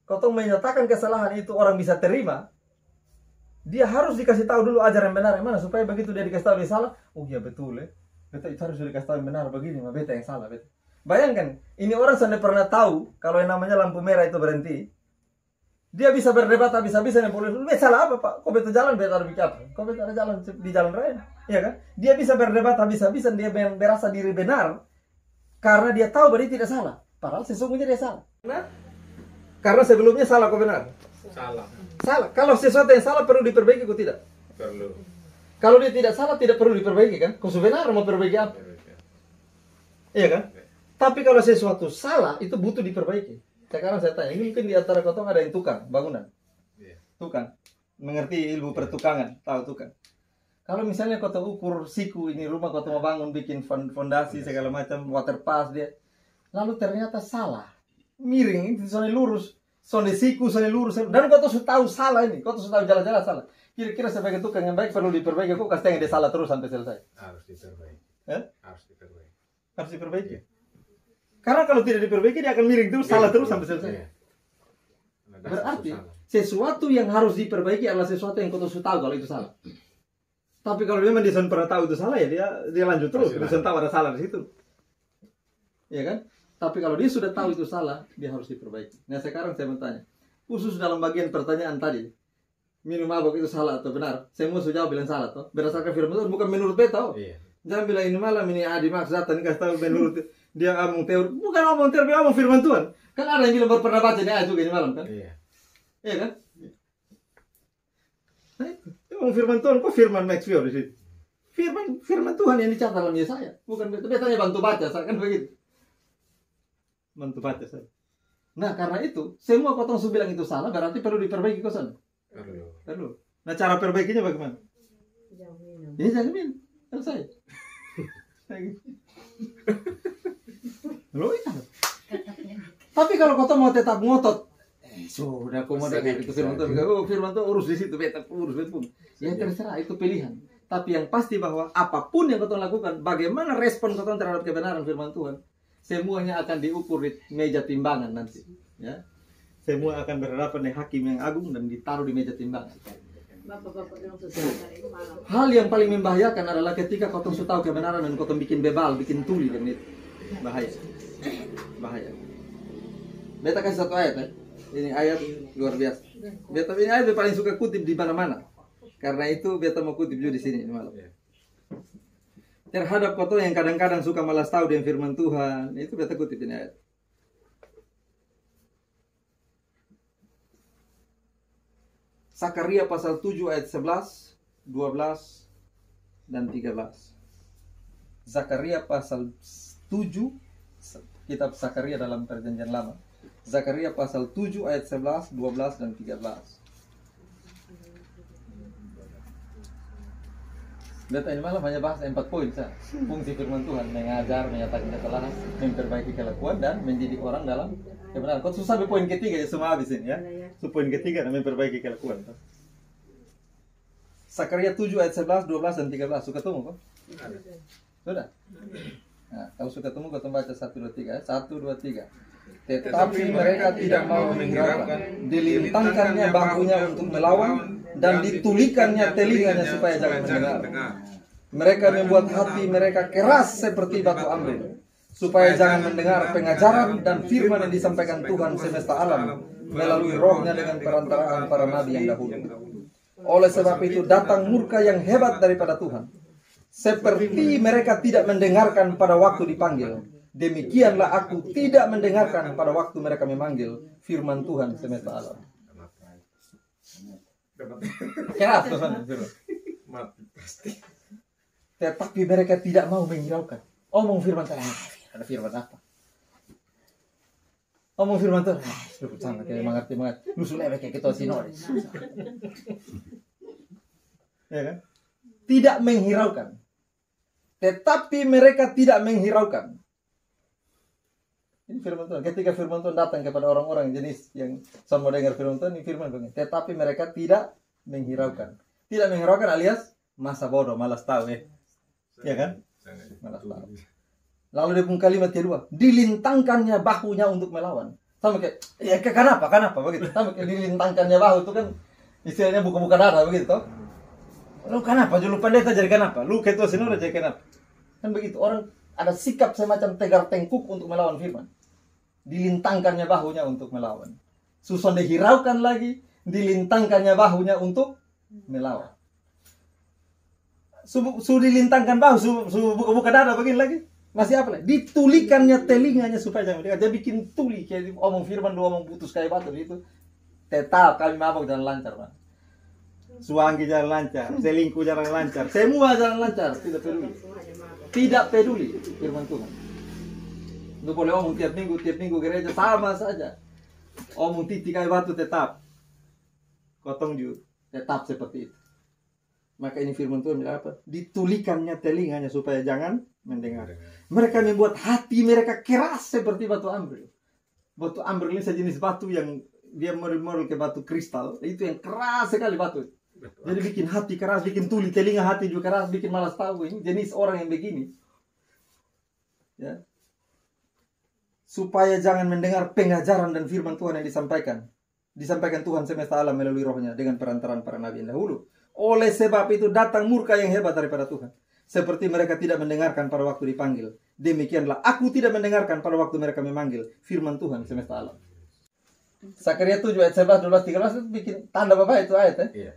Speaker 3: kau menyatakan kesalahan itu orang bisa terima, dia harus dikasih tahu dulu ajaran benar yang mana, supaya begitu dia dikasih tahu dia salah, oh iya betul ya, beta itu harus dikasih tahu yang benar begini, mah beta yang salah beta. Bayangkan, ini orang sudah pernah tahu kalau yang namanya lampu merah itu berhenti. Dia bisa berdebat habis-habisan dengan polisi, beta salah apa pak? Kok beta jalan beta harus bicara? Kok beta ada jalan di jalan raya? Iya kan? Dia bisa berdebat habis-habisan, dia merasa diri benar karena dia tahu bahwa dia tidak salah, padahal sesungguhnya dia salah. Nah, karena sebelumnya salah kok benar?
Speaker 2: Salah.
Speaker 3: Salah. Kalau sesuatu yang salah perlu diperbaiki kok tidak?
Speaker 2: Perlu.
Speaker 3: Kalau dia tidak salah tidak perlu diperbaiki kan? Kok sebenarnya mau perbaiki apa? Iya kan? Tapi kalau sesuatu salah itu butuh diperbaiki. Sekarang saya tanya, ini mungkin di antara kotong ada yang tukang bangunan. Tukang. Mengerti ilmu pertukangan, tahu tukang. Kalau misalnya kota ukur siku ini rumah kota mau bangun, bikin fondasi segala macam, water pass dia. Lalu ternyata salah. Miring, itu soalnya lurus. Soalnya siku, soalnya lurus. Dan kota sudah tahu salah ini. Kota sudah tahu jalan-jalan salah. Kira-kira sebagai tukang yang baik perlu diperbaiki. Kok kasih dia salah terus sampai selesai?
Speaker 2: Harus diperbaiki. Harus diperbaiki.
Speaker 3: Harus diperbaiki. Karena kalau tidak diperbaiki dia akan miring terus, salah terus sampai selesai. Berarti sesuatu yang harus diperbaiki adalah sesuatu yang kau sudah tahu kalau itu salah. Tapi kalau memang dia sudah pernah tahu itu salah ya dia lanjut terus. Dia sudah tahu ada salah di situ. Iya kan? Tapi kalau dia sudah tahu itu salah, dia harus diperbaiki. Nah sekarang saya bertanya, khusus dalam bagian pertanyaan tadi, minum mabuk itu salah atau benar? Saya mau jawab bilang salah toh. Berdasarkan firman Tuhan, bukan menurut beta. Jangan bilang ini malam ini dimaksud dan kasih tahu menurut dia ngomong teori. Bukan ngomong teori, ngomong firman Tuhan. Kan ada yang bilang pernah baca ini ayat juga ini malam kan? Iya kan? Nah itu ngomong firman Tuhan, kok firman Maxwell di situ? Firman Tuhan yang dicatat dalam Yesaya, bukan betanya bantu baca, kan begitu. Bantu baca saya. Nah karena itu semua kotong bilang itu salah, berarti perlu diperbaiki kosan. Perlu. Nah cara perbaikinya bagaimana? Ini jangan minum. Selesai. Loh, iya. Tapi kalau kau mau tetap ngotot, sudah kau mau dengar itu firman Tuhan. Oh, firman Tuhan urus di situ, beta urus pun. Ya terserah, itu pilihan. Tapi yang pasti bahwa apapun yang kau lakukan, bagaimana respon kau terhadap kebenaran firman Tuhan, semuanya akan diukur di meja timbangan nanti. Ya, semua akan berhadapan dengan hakim yang agung dan ditaruh di meja timbangan. Hal yang paling membahayakan adalah ketika kau sudah tahu kebenaran dan kau bikin bebal, bikin tuli dan itu bahaya, bahaya. Beta kasih satu ayat ya. Ini ayat luar biasa. Beta ini ayat paling suka kutip di mana-mana. Karena itu beta mau kutip juga di sini malam. Terhadap kau yang kadang-kadang suka malas tahu dengan firman Tuhan, itu beta kutip ini ayat. Zakaria pasal 7 ayat 11, 12 dan 13. Zakaria pasal 7, kitab Zakaria dalam Perjanjian Lama. Zakaria pasal 7 ayat 11, 12 dan 13. Data ini malam hanya bahas 4 poin saja. Fungsi firman Tuhan: mengajar, menyatakan kesalahan, memperbaiki kelakuan dan mendidik orang dalam kebenaran. Kau susah poin ketiga ya, semua habis ini ya. Poin ketiga dan memperbaiki kelakuan. Zakaria 7 ayat 11, 12 dan 13. Suka temu kok? Sudah. Nah, kalau suka temu kau baca 1 2 3. 1 2 3. Tetapi mereka tidak mau menghiraukan, dilintangkannya bahunya untuk melawan, dan ditulikannya telinganya supaya jangan mendengar. Mereka membuat hati mereka keras seperti batu amril, supaya jangan mendengar pengajaran dan firman yang disampaikan Tuhan semesta alam melalui rohnya dengan perantaraan para nabi yang dahulu. Oleh sebab itu datang murka yang hebat daripada Tuhan, seperti mereka tidak mendengarkan pada waktu dipanggil. Demikianlah aku tidak mendengarkan pada waktu mereka memanggil firman Tuhan semesta alam. Keras tetapi mereka tidak mau menghiraukan. Omong firman Tuhan, ada firman apa? Omong firman Tuhan, lu sangat kayak mengerti banget. Lu sudah kayak kita sinode. Ya kan? Tidak menghiraukan. Tetapi mereka tidak menghiraukan. Ini firman Tuhan. Ketika firman Tuhan datang kepada orang-orang jenis yang sama dengar firman Tuhan, ini firman Tuhan. Tetapi mereka tidak menghiraukan. Tidak menghiraukan alias masa bodoh, malas tahu ya. Ya kan? Malas tahu. Lalu dia pun kalimat kedua, dilintangkannya bahunya untuk melawan. Sama kayak, ya kenapa begitu. Sama kayak dilintangkannya bahu itu kan istilahnya buka-buka dada begitu toh. Lu kenapa? Lu pendeta jadi kenapa? Lu ketua sinode jadi kenapa? Kan begitu. Orang ada sikap semacam tegar tengkuk untuk melawan firman. Dilintangkannya bahunya untuk melawan. Susun dihiraukan lagi, dilintangkannya bahunya untuk melawan. Sudah dilintangkan bahu, buka dada begini lagi. Masih apa lagi? Ditulikannya telinganya supaya jangan mendengar. Dia bikin tuli, kayak omong firman, lu omong putus kayak batu itu. Tetap kami mabok jalan lancar, Pak. Suanggi jalan lancar, selingkuh jalan lancar, semua jalan lancar, tidak peduli. Tidak peduli firman Tuhan. Lu boleh omong tiap minggu gereja sama saja. Omong titik kayak batu tetap. Kotong juga tetap seperti itu. Maka ini firman Tuhan bilang apa? Ditulikannya telinganya supaya jangan mendengar. Mereka membuat hati mereka keras seperti batu ambril. Batu ambril ini sejenis batu yang dia model ke batu kristal. Itu yang keras sekali batu. Jadi bikin hati keras, bikin tuli telinga hati juga keras, bikin malas tahu. Ini jenis orang yang begini. Ya. Supaya jangan mendengar pengajaran dan firman Tuhan yang disampaikan Tuhan semesta alam melalui rohnya dengan perantaraan para nabi yang dahulu. Oleh sebab itu datang murka yang hebat daripada Tuhan, seperti mereka tidak mendengarkan pada waktu dipanggil. Demikianlah aku tidak mendengarkan pada waktu mereka memanggil firman Tuhan semesta alam. Zakaria 7 ayat 11, 12, 13 itu bikin tanda Bapak itu ayat ya? Iya.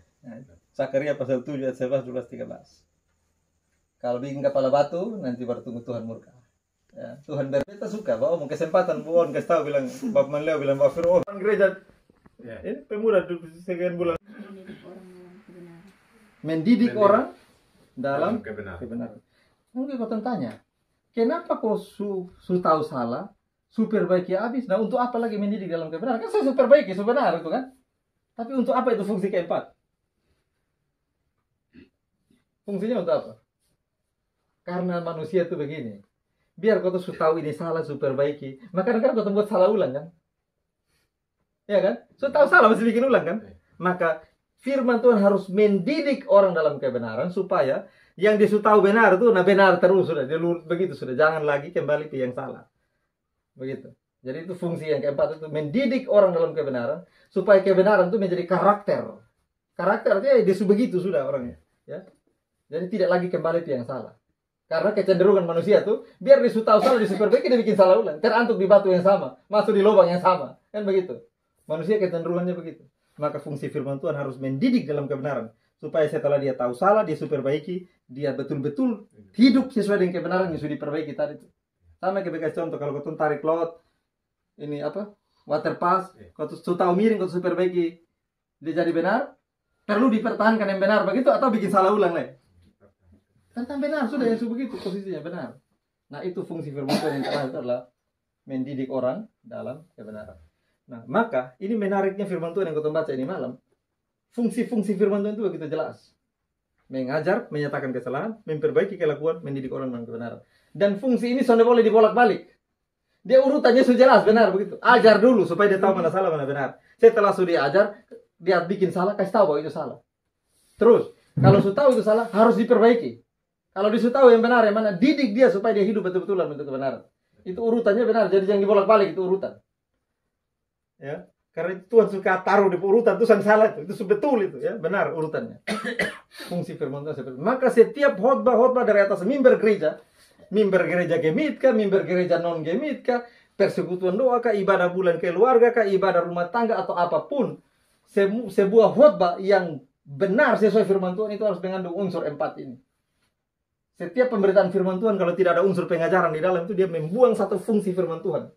Speaker 3: Zakaria pasal 7 ayat 11, 12, 13. Kalau bikin kepala batu, nanti baru tunggu Tuhan murka. Ya, Tuhan kita suka bawa mau kesempatan buon kasih tahu bilang Bapak Manleo bilang Bapak Firman gereja ini pemuda sekian bulan mendidik orang dalam kebenaran. Mungkin kau tanya, kenapa kau tahu salah, superbaiki habis? Nah untuk apa lagi mendidik dalam kebenaran? Kan saya superbaiki, benar itu kan? Tapi untuk apa itu fungsi keempat? Fungsinya untuk apa? Karena manusia itu begini. biar kau tuh tahu ini salah, super perbaiki. Maka kadang kau buat salah ulang kan? Ya kan? So tahu salah masih bikin ulang kan? Maka firman Tuhan harus mendidik orang dalam kebenaran supaya yang dia sudah tahu benar itu nah benar terus sudah. Dia begitu sudah, jangan lagi kembali ke yang salah. Begitu. Jadi itu fungsi yang keempat, itu mendidik orang dalam kebenaran supaya kebenaran itu menjadi karakter. Karakter artinya dia begitu sudah orangnya, ya. Jadi tidak lagi kembali ke yang salah. Karena kecenderungan manusia tuh biar dia tahu salah, dia perbaiki, dia bikin salah ulang. Terantuk di batu yang sama, masuk di lubang yang sama, kan begitu. Manusia kecenderungannya begitu. Maka fungsi firman Tuhan harus mendidik dalam kebenaran supaya setelah dia tahu salah, dia perbaiki, dia betul-betul hidup sesuai dengan kebenaran yang sudah diperbaiki tadi itu. Sama kayak contoh kalau kau tarik laut ini apa? Water pass, kau tuh tahu miring, kau tuh perbaiki, dia jadi benar, perlu dipertahankan yang benar begitu atau bikin salah ulang lagi? Tentang benar sudah yang begitu posisinya benar. Nah itu fungsi firman Tuhan yang terakhir adalah mendidik orang dalam kebenaran. Nah maka ini menariknya firman Tuhan yang kita baca ini malam. Fungsi-fungsi firman Tuhan itu begitu jelas. Mengajar, menyatakan kesalahan, memperbaiki kelakuan, mendidik orang dalam kebenaran. Dan fungsi ini sudah boleh dibolak-balik. Dia urutannya sudah jelas benar begitu. Ajar dulu supaya dia tahu mana salah mana benar. Setelah sudah diajar, dia bikin salah, kasih tahu bahwa itu salah. Terus kalau sudah tahu itu salah harus diperbaiki. Kalau dia sudah tahu yang benar yang mana, didik dia supaya dia hidup betul-betul dalam bentuk kebenaran. Itu urutannya benar. Jadi jangan dibolak-balik, itu urutan. Ya, karena Tuhan suka taruh di urutan itu salah itu betul itu ya, benar urutannya. Fungsi firman Tuhan seperti itu. Maka setiap khotbah dari atas mimbar gereja gemit kah, mimbar gereja non gemit kah, persekutuan doa kah, ibadah bulan keluarga kah, ibadah rumah tangga atau apapun, sebuah khotbah yang benar sesuai firman Tuhan itu harus mengandung unsur 4 ini. Setiap pemberitaan firman Tuhan kalau tidak ada unsur pengajaran di dalam itu dia membuang satu fungsi firman Tuhan.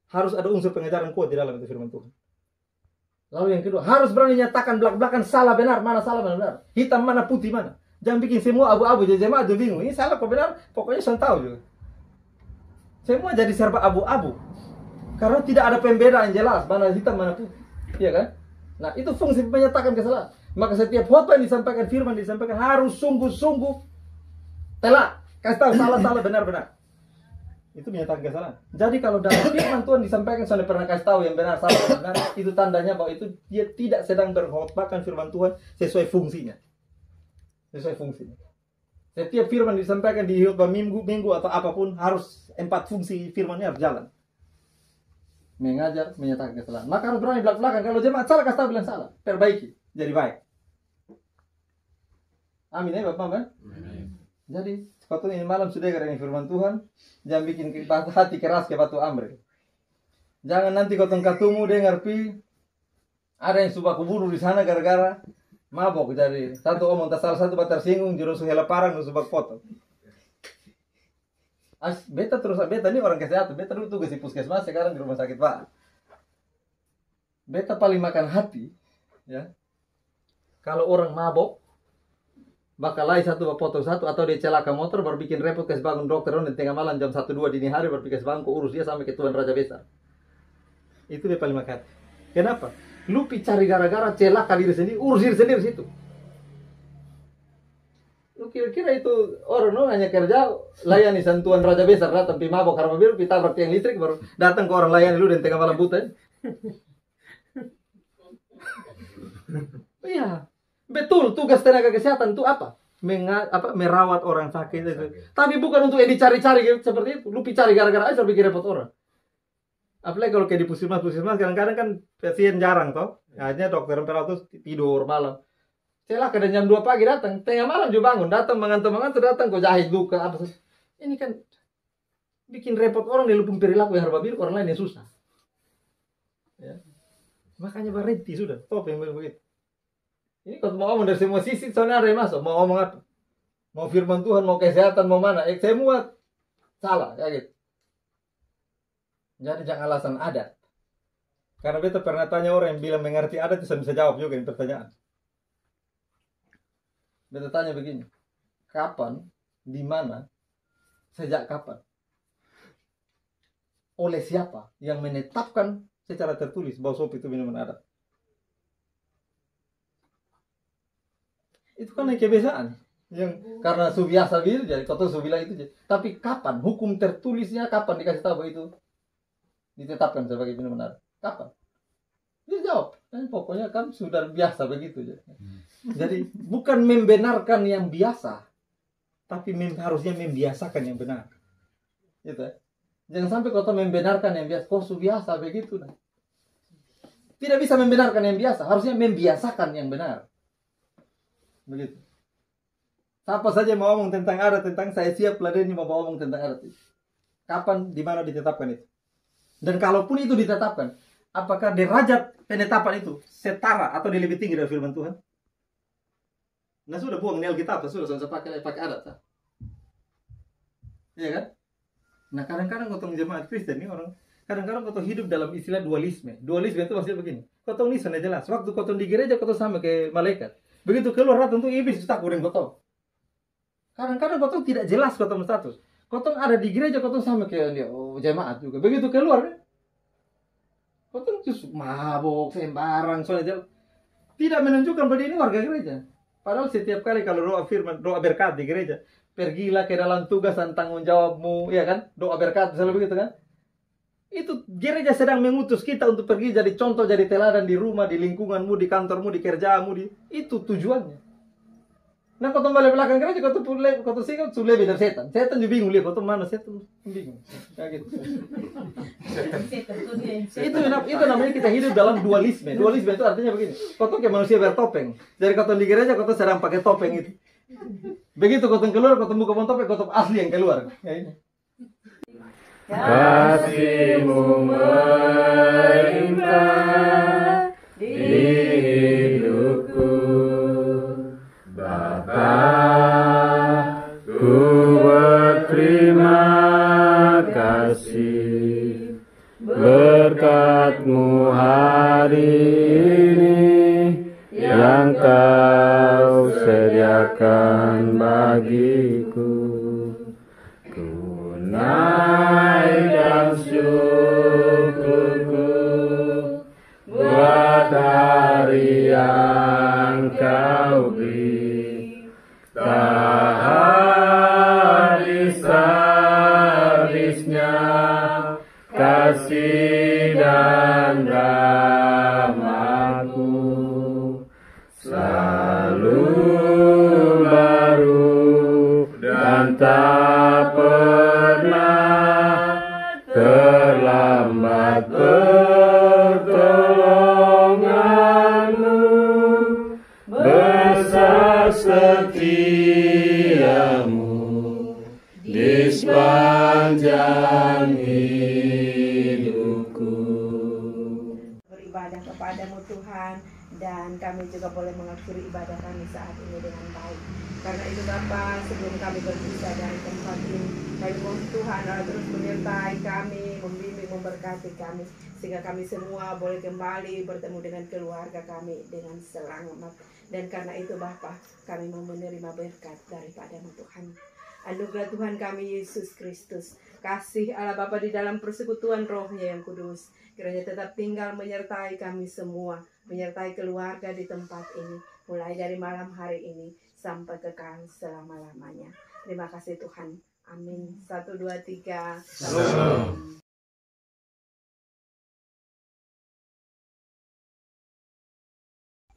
Speaker 3: Harus ada unsur pengajaran kuat di dalam itu firman Tuhan. Lalu yang kedua, harus berani nyatakan belak-belakan salah benar, mana salah mana benar, hitam mana putih mana. Jangan bikin semua abu-abu, jadi jemaat bingung. Ini salah kok benar, pokoknya saya tahu juga. Semua jadi serba abu-abu. Karena tidak ada pembedaan jelas mana hitam mana putih. Iya kan? Nah, itu fungsi menyatakan kesalahan. Maka setiap khotbah yang disampaikan, firman disampaikan harus sungguh-sungguh telak, kasih tahu salah-salah benar-benar. Itu menyatakan kesalahan. Jadi kalau dalam firman Tuhan disampaikan saya pernah kasih tahu yang benar salah benar, itu tandanya bahwa itu dia tidak sedang berkhotbahkan firman Tuhan sesuai fungsinya. Sesuai fungsinya. Setiap firman disampaikan di khotbah minggu atau apapun harus 4 fungsi firmannya harus jalan. Mengajar, menyatakan kesalahan. Maka harus berani belak-belakan. Kalau jemaat salah kasih tahu bilang salah, perbaiki, jadi baik. Amin ya Bapak kan? Jadi, sepatu ini malam sudah dengan firman Tuhan, jangan bikin hati keras ke batu amril. Jangan nanti kotong katumu dengar ada yang suka kuburu di sana gara-gara mabok. Jadi satu omong tak salah satu batar singgung juru suhela parang subak foto. Beta terus beta ini orang kesehatan, beta dulu tugas di puskesmas, sekarang di rumah sakit Pak. Beta paling makan hati, ya. Kalau orang mabok bakal lain satu foto satu atau dia celaka motor baru bikin repot kes bangun dokter di tengah malam jam 1-2 dini hari baru bikin bangun urus dia sampai ke Tuan Raja Besar. Itu dia paling makan. Kenapa? Lu cari gara-gara celaka diri sendiri, urus diri sendiri situ. Lu kira-kira itu orang no hanya kerja layani Tuan Raja Besar datang pi mabok karena mobil pi tabrak tiang listrik baru datang ke orang layani lu di tengah malam buta. Iya. Betul, tugas tenaga kesehatan itu apa? Merawat orang sakit itu. Tapi bukan untuk dicari-cari seperti itu. Lu cari gara-gara aja bikin repot orang. Apalagi kalau kayak di puskesmas kadang-kadang kan pasien jarang toh. Hanya dokter terus tidur malam. Celaka dan jam 2 pagi datang, tengah malam juga bangun, datang mengantuk datang kok jahit luka apa sih. Ini kan bikin repot orang di lupung perilaku yang harba biru orang lain yang susah. Ya. Makanya berhenti sudah, top yang begitu. Ini kalau mau ngomong dari semua sisi, soalnya ada yang masuk. Mau ngomong apa? Mau firman Tuhan, mau kesehatan, mau mana? Semua salah, ya gitu. Jadi jangan alasan adat. Karena beta pernah tanya orang yang bilang mengerti adat, bisa jawab juga ini pertanyaan. Beta tanya begini, kapan, di mana, sejak kapan? Oleh siapa yang menetapkan secara tertulis bahwa sop itu minuman adat? Itu kan kebiasaan. Yang karena su biasa gitu jadi kau su bilang itu jadi. Tapi kapan hukum tertulisnya, kapan dikasih tahu itu ditetapkan sebagai benar? Kapan? Dia jawab, pokoknya kan sudah biasa begitu. Jadi bukan membenarkan yang biasa, tapi harusnya membiasakan yang benar. Gitu ya. Jangan sampai kau membenarkan yang biasa, kau su biasa begitu. Tidak bisa membenarkan yang biasa, harusnya membiasakan yang benar. Begitu. Siapa saja mau ngomong tentang adat, tentang saya siap ladeni mau ngomong tentang adat itu. Kapan, di mana ditetapkan itu? Dan kalaupun itu ditetapkan, apakah derajat penetapan itu setara atau dia lebih tinggi dari firman Tuhan? Nah sudah buang nel kita apa sudah pakai adat, tak? Iya kan? Nah kadang-kadang kotong jemaat Kristen ini orang kadang-kadang kotong hidup dalam istilah dualisme. Dualisme itu maksudnya begini. Kotong ini sana jelas. Waktu kotong di gereja kotong sama kayak malaikat. Begitu keluar tentu iblis tak kurang kotong. Kadang-kadang kotong tidak jelas kotong status. Kotong ada di gereja kotong sama kayak dia jemaat juga. Begitu keluar kotong justru mabok sembarang soalnya tidak menunjukkan bahwa ini warga gereja. Padahal setiap kali kalau doa firman, doa berkat di gereja, pergilah ke dalam tugas dan tanggung jawabmu, ya kan? Doa berkat selalu begitu kan? Itu gereja sedang mengutus kita untuk pergi jadi contoh, jadi teladan di rumah, di lingkunganmu, di kantormu, di kerjaanmu, itu tujuannya. Nah, kau balik belakang gereja, kau singkat lebih dari setan. Setan juga bingung lihat, kau mana setan bingung. Kayak gitu. Itu namanya kita hidup dalam dualisme. Dualisme itu artinya begini. Kau kayak manusia bertopeng. Jadi kau di gereja, kau sedang pakai topeng itu. Begitu kau keluar, kau buka topeng, kau asli yang keluar. Kayak
Speaker 4: Kasih-Mu melimpah di hidupku, Bapa, ku berterima kasih berkat-Mu hari ini yang Kau sediakan bagiku. Naikkan syukurku buat hari yang Kau beri, tak habis-habisnya kasih dan rahmat-Mu, selalu baru dan tak terlambat pertolongan-Mu, besar setia-Mu di sepanjang hidupku.
Speaker 1: Beribadah kepadamu Tuhan, dan kami juga boleh mengakhiri ibadah kami saat ini dengan baik. Karena itu Bapa, sebelum kami berpisah dari tempat ini, kami mohon Tuhan terus menyertai kami, membimbing, memberkati kami, sehingga kami semua boleh kembali bertemu dengan keluarga kami dengan selamat. Dan karena itu Bapa, kami mau menerima berkat daripada-Mu Tuhan. Anugerah Tuhan kami Yesus Kristus, kasih Allah Bapa di dalam persekutuan Roh-Nya yang kudus, kiranya tetap tinggal menyertai kami semua, menyertai keluarga di tempat ini, mulai dari malam hari ini sampai kekal selama-lamanya. Terima kasih Tuhan. Amin. 1, 2, 3.
Speaker 4: Shalom.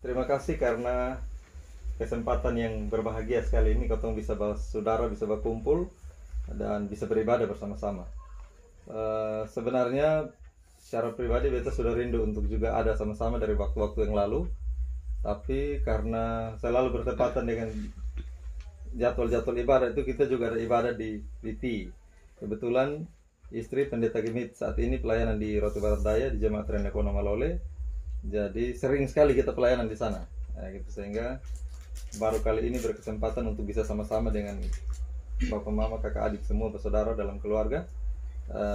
Speaker 3: Terima kasih karena kesempatan yang berbahagia sekali ini kotong bisa saudara bisa berkumpul dan bisa beribadah bersama-sama. Sebenarnya secara pribadi beta sudah rindu untuk juga ada sama-sama dari waktu-waktu yang lalu, tapi karena selalu bertepatan dengan jadwal-jadwal ibadah itu, kita juga ada ibadah di TI. Kebetulan istri pendeta Gemit saat ini pelayanan di Roti Barat Daya di Jemaat Renekona Malole. Jadi sering sekali kita pelayanan di sana, gitu, sehingga baru kali ini berkesempatan untuk bisa sama-sama dengan bapak mama, kakak adik semua bersaudara dalam keluarga.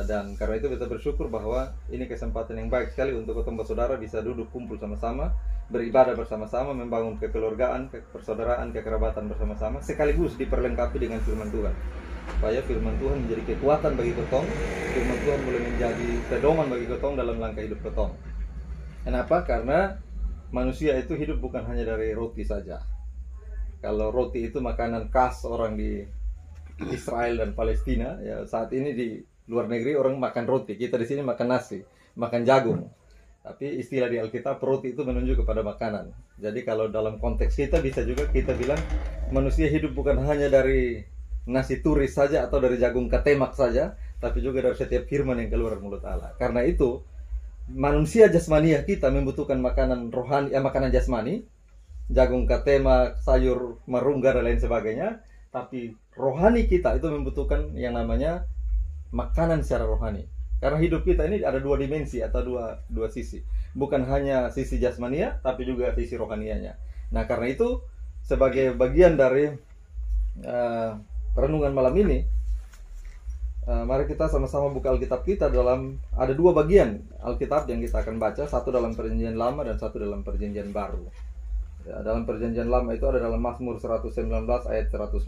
Speaker 3: Dan karena itu kita bersyukur bahwa ini kesempatan yang baik sekali untuk ketemu saudara bisa duduk kumpul sama-sama, beribadah bersama-sama, membangun kekeluargaan, persaudaraan, kekerabatan bersama-sama, sekaligus diperlengkapi dengan firman Tuhan, supaya firman Tuhan menjadi kekuatan bagi ketong, firman Tuhan boleh menjadi pedoman bagi ketong dalam langkah hidup ketong. Kenapa? Karena manusia itu hidup bukan hanya dari roti saja, Kalau roti itu makanan khas orang di Israel dan Palestina, ya saat ini di luar negeri orang makan roti, kita di sini makan nasi, makan jagung. Tapi istilah di Alkitab roti itu menunjuk kepada makanan. Jadi kalau dalam konteks kita bisa juga kita bilang manusia hidup bukan hanya dari nasi turis saja atau dari jagung ketemak saja, tapi juga dari setiap firman yang keluar dari mulut Allah. Karena itu manusia jasmania kita membutuhkan makanan rohani, makanan jasmani, jagung ketemak, sayur marungga dan lain sebagainya. Tapi rohani kita itu membutuhkan yang namanya makanan secara rohani. Karena hidup kita ini ada dua dimensi atau dua sisi. Bukan hanya sisi jasmania, tapi juga sisi rohanianya. Nah, karena itu sebagai bagian dari renungan malam ini, mari kita sama-sama buka Alkitab kita dalam, ada dua bagian Alkitab yang kita akan baca. Satu dalam Perjanjian Lama dan satu dalam Perjanjian Baru. Ya, dalam Perjanjian Lama itu ada dalam Mazmur 119 ayat 105.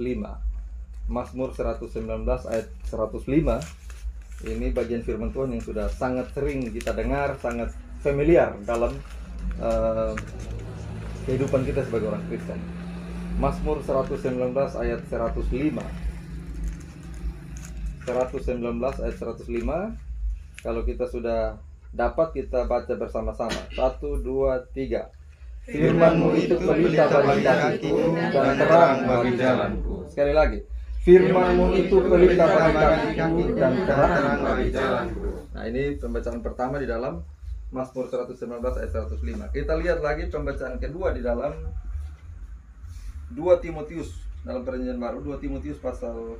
Speaker 3: Mazmur 119 ayat 105. Ini bagian firman Tuhan yang sudah sangat sering kita dengar, sangat familiar dalam kehidupan kita sebagai orang Kristen. Mazmur 119 ayat 105. 119 ayat 105. Kalau kita sudah dapat, kita baca bersama-sama. 1, 2, 3. Firman-Mu itu pelita bagi kakiku dan terang bagi jalanku. Sekali lagi. Firman-Mu itu pelita bagi kakiku dan terang bagi jalanku. Nah, ini pembacaan pertama di dalam Mazmur 119 ayat 105. Kita lihat lagi pembacaan kedua di dalam 2 Timotius, dalam Perjanjian Baru, 2 Timotius pasal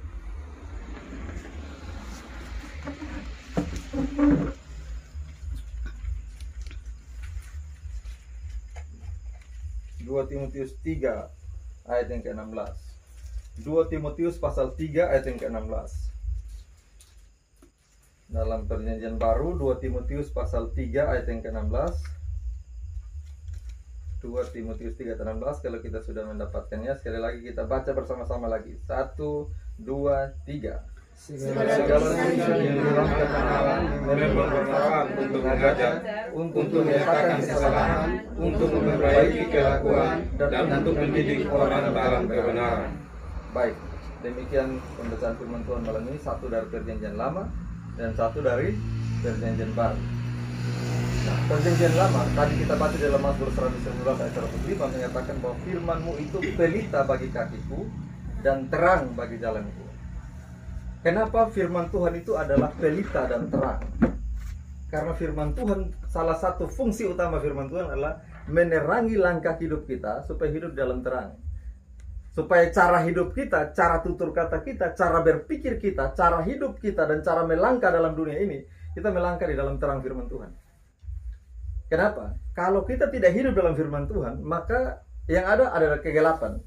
Speaker 3: 2 Timotius 3 ayat yang ke-16. 2 Timotius pasal 3 ayat yang ke-16. Dalam Perjanjian Baru 2 Timotius pasal 3 ayat yang ke-16. 2 Timotius 3 ayat 16. Kalau kita sudah mendapatkannya, sekali lagi kita baca bersama-sama lagi. 1, 2, 3. Segala tulisan yang dirahmati Allah memang bermanfaat untuk mengajar, untuk menyatakan kesalahan, untuk memperbaiki kelakuan, dan untuk mendidik orang dalam kebenaran. Baik, demikian pembacaan firman Tuhan malam ini, satu dari Perjanjian Lama dan satu dari Perjanjian Baru. Nah, Perjanjian Lama tadi kita baca dalam Mazmur 119 ayat 105 menyatakan bahwa firman-Mu itu pelita bagi kakiku dan terang bagi jalanku. Kenapa firman Tuhan itu adalah pelita dan terang? Karena firman Tuhan, salah satu fungsi utama firman Tuhan adalah menerangi langkah hidup kita supaya hidup dalam terang. Supaya cara hidup kita, cara tutur kata kita, cara berpikir kita, cara hidup kita, dan cara melangkah dalam dunia ini, kita melangkah di dalam terang firman Tuhan. Kenapa? Kalau kita tidak hidup dalam firman Tuhan, maka yang ada adalah kegelapan.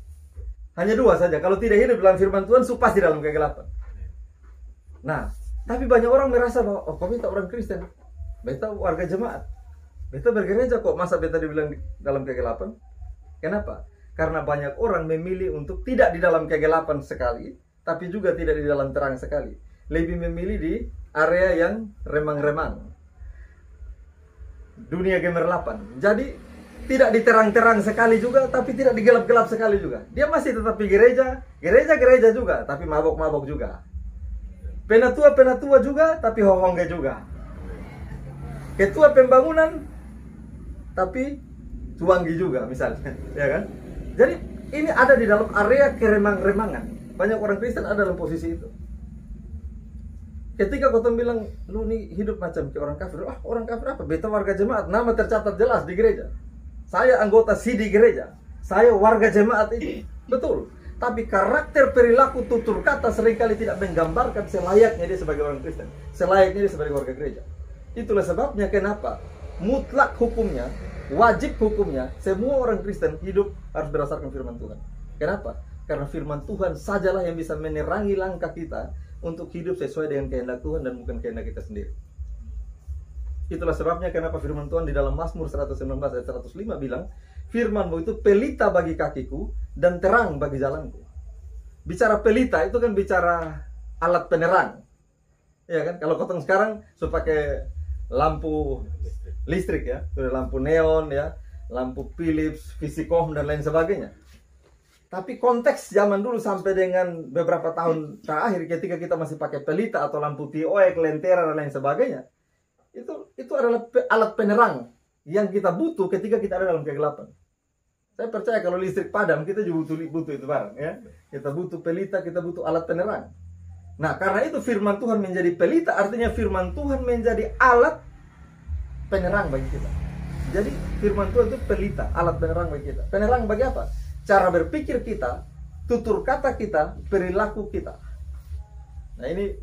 Speaker 3: Hanya dua saja. Kalau tidak hidup dalam firman Tuhan, pasti dalam kegelapan. Nah, tapi banyak orang merasa bahwa, oh, kami tak orang Kristen, beta warga jemaat, beta bergereja kok, masa beta dibilang dalam kegelapan? Kenapa? Karena banyak orang memilih untuk tidak di dalam kegelapan sekali, tapi juga tidak di dalam terang sekali. Lebih memilih di area yang remang-remang, dunia gemerlapan. Jadi tidak di terang-terang sekali juga, tapi tidak di gelap-gelap sekali juga. Dia masih tetap di gereja juga, tapi mabok-mabok juga. Penatua juga, tapi hohongge juga. Ketua pembangunan, tapi tuanggi juga misalnya, ya kan? Jadi ini ada di dalam area keremang-remangan. Banyak orang Kristen ada dalam posisi itu. Ketika kau bilang, lu nih hidup macam kayak orang kafir. Ah, orang kafir apa? Beta warga jemaat, nama tercatat jelas di gereja. Saya anggota di gereja. Saya warga jemaat ini. Betul. Tapi karakter, perilaku, tutur kata seringkali tidak menggambarkan selayaknya dia sebagai orang Kristen, selayaknya dia sebagai warga gereja. Itulah sebabnya kenapa mutlak hukumnya, wajib hukumnya, semua orang Kristen hidup harus berdasarkan firman Tuhan. Kenapa? Karena firman Tuhan sajalah yang bisa menerangi langkah kita untuk hidup sesuai dengan kehendak Tuhan dan bukan kehendak kita sendiri. Itulah sebabnya kenapa firman Tuhan di dalam Mazmur 119 ayat 105 bilang, firman-Mu itu pelita bagi kakiku dan terang bagi jalanku. Bicara pelita itu kan bicara alat penerang. Ya kan? Kalau kotong sekarang sudah pakai lampu listrik ya, sudah lampu neon ya, lampu Philips, Visicom dan lain sebagainya. Tapi konteks zaman dulu sampai dengan beberapa tahun terakhir ketika kita masih pakai pelita atau lampu tioek, lentera dan lain sebagainya, itu adalah alat penerang yang kita butuh ketika kita ada dalam kegelapan. Saya percaya kalau listrik padam kita juga butuh itu barang ya. Kita butuh pelita, kita butuh alat penerang. Nah, karena itu firman Tuhan menjadi pelita, artinya firman Tuhan menjadi alat penerang bagi kita. Jadi firman Tuhan itu pelita, alat penerang bagi kita. Penerang bagi apa? Cara berpikir kita, tutur kata kita, perilaku kita. Nah, ini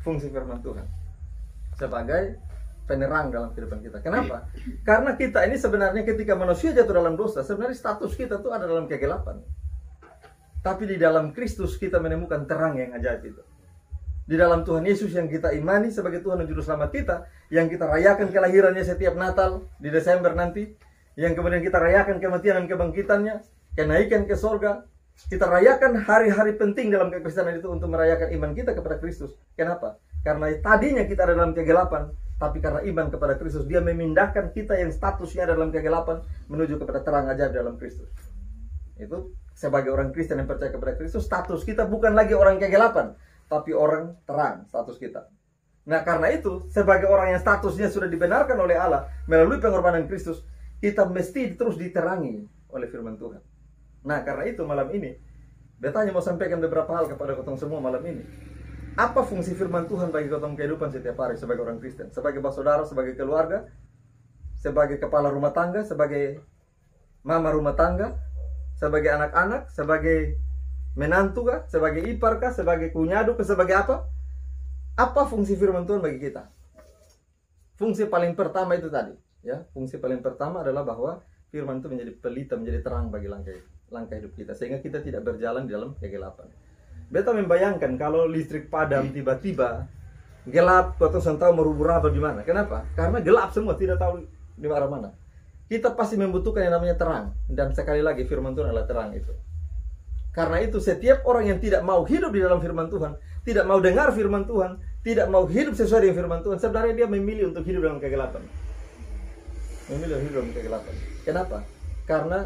Speaker 3: fungsi firman Tuhan sebagai penerang dalam kehidupan kita. Kenapa? Karena kita ini sebenarnya ketika manusia jatuh dalam dosa, sebenarnya status kita tuh ada dalam kegelapan. Tapi di dalam Kristus kita menemukan terang yang ajaib itu. Di dalam Tuhan Yesus yang kita imani sebagai Tuhan dan Juru Selamat kita, yang kita rayakan kelahirannya setiap Natal di Desember nanti, yang kemudian kita rayakan kematian dan kebangkitannya, kenaikan ke sorga. Kita rayakan hari-hari penting dalam kekristenan itu untuk merayakan iman kita kepada Kristus. Kenapa? Karena tadinya kita ada dalam kegelapan, tapi karena iman kepada Kristus, Dia memindahkan kita yang statusnya ada dalam kegelapan menuju kepada terang ajaib dalam Kristus. Itu sebagai orang Kristen yang percaya kepada Kristus, status kita bukan lagi orang kegelapan, tapi orang terang status kita. Nah, karena itu sebagai orang yang statusnya sudah dibenarkan oleh Allah melalui pengorbanan Kristus, kita mesti terus diterangi oleh firman Tuhan. Nah, karena itu malam ini Betanya mau sampaikan beberapa hal kepada kotong semua malam ini. Apa fungsi firman Tuhan bagi kotong kehidupan setiap hari sebagai orang Kristen, sebagai saudara, sebagai keluarga, sebagai kepala rumah tangga, sebagai mama rumah tangga, sebagai anak-anak, sebagai menantu kah, sebagai ipar kah, sebagai kunyadu kah, sebagai apa? Apa fungsi firman Tuhan bagi kita? Fungsi paling pertama itu tadi, ya. Fungsi paling pertama adalah bahwa firman itu menjadi pelita, menjadi terang bagi langkah hidup kita, sehingga kita tidak berjalan di dalam kegelapan. Beta membayangkan kalau listrik padam tiba-tiba gelap, kau tahu merubah gimana? Kenapa? Karena gelap semua, tidak tahu di arah mana. Kita pasti membutuhkan yang namanya terang, dan sekali lagi firman Tuhan adalah terang itu. Karena itu setiap orang yang tidak mau hidup di dalam firman Tuhan, tidak mau dengar firman Tuhan, tidak mau hidup sesuai dengan firman Tuhan, sebenarnya dia memilih untuk hidup dalam kegelapan. Memilih hidup dalam kegelapan. Kenapa? Karena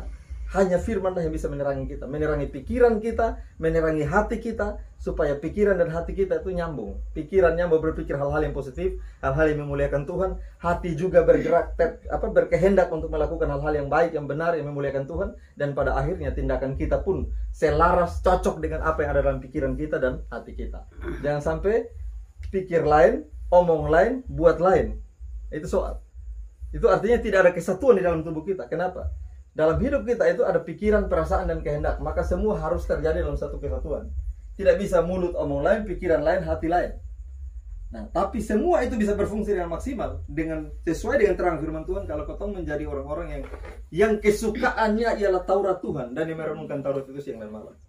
Speaker 3: hanya firman-Lah yang bisa menerangi kita, menerangi pikiran kita, menerangi hati kita, supaya pikiran dan hati kita itu nyambung. Pikiran nyambung berpikir hal-hal yang positif, hal-hal yang memuliakan Tuhan. Hati juga bergerak, berkehendak untuk melakukan hal-hal yang baik, yang benar, yang memuliakan Tuhan. Dan pada akhirnya tindakan kita pun selaras, cocok dengan apa yang ada dalam pikiran kita dan hati kita. Jangan sampai pikir lain, omong lain, buat lain. Itu soal. Itu artinya tidak ada kesatuan di dalam tubuh kita. Kenapa? Dalam hidup kita itu ada pikiran, perasaan, dan kehendak. Maka semua harus terjadi dalam satu kesatuan. Tidak bisa mulut omong lain, pikiran lain, hati lain. Nah, tapi semua itu bisa berfungsi dengan maksimal, dengan sesuai dengan terang firman Tuhan, kalau kau menjadi orang-orang yang kesukaannya ialah Taurat Tuhan, dan yang merenungkan Taurat itu siang dan malam.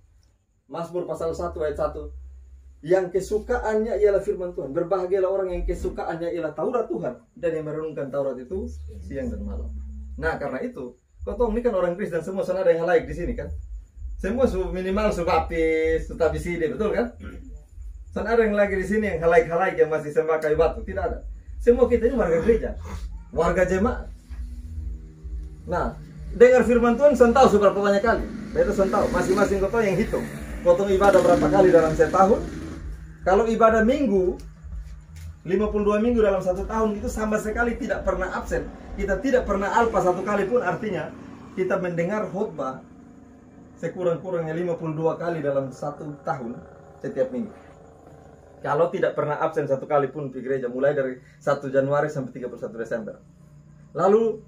Speaker 3: Mazmur pasal 1 ayat 1. Yang kesukaannya ialah firman Tuhan. Berbahagialah orang yang kesukaannya ialah Taurat Tuhan, dan yang merenungkan Taurat itu siang dan malam. Nah, karena itu kau ini kan orang Kristen, semua sana ada yang halaik di sini kan? Semua minimal baptis, tabiside, betul kan? Sana ada yang lagi di sini yang halaik-halaik yang masih sembah kayu batu, tidak ada. Semua kita ini warga gereja, warga jemaat. Nah, dengar firman Tuhan sentau seberapa banyak kali? Itu sentau, masing-masing kau yang hitung. Kau ibadah berapa kali dalam setahun? Kalau ibadah minggu, 52 minggu dalam satu tahun itu sama sekali tidak pernah absen. Kita tidak pernah alpa satu kali pun, artinya kita mendengar khotbah sekurang-kurangnya 52 kali dalam satu tahun setiap minggu. Kalau tidak pernah absen satu kali pun di gereja, mulai dari 1 Januari sampai 31 Desember. Lalu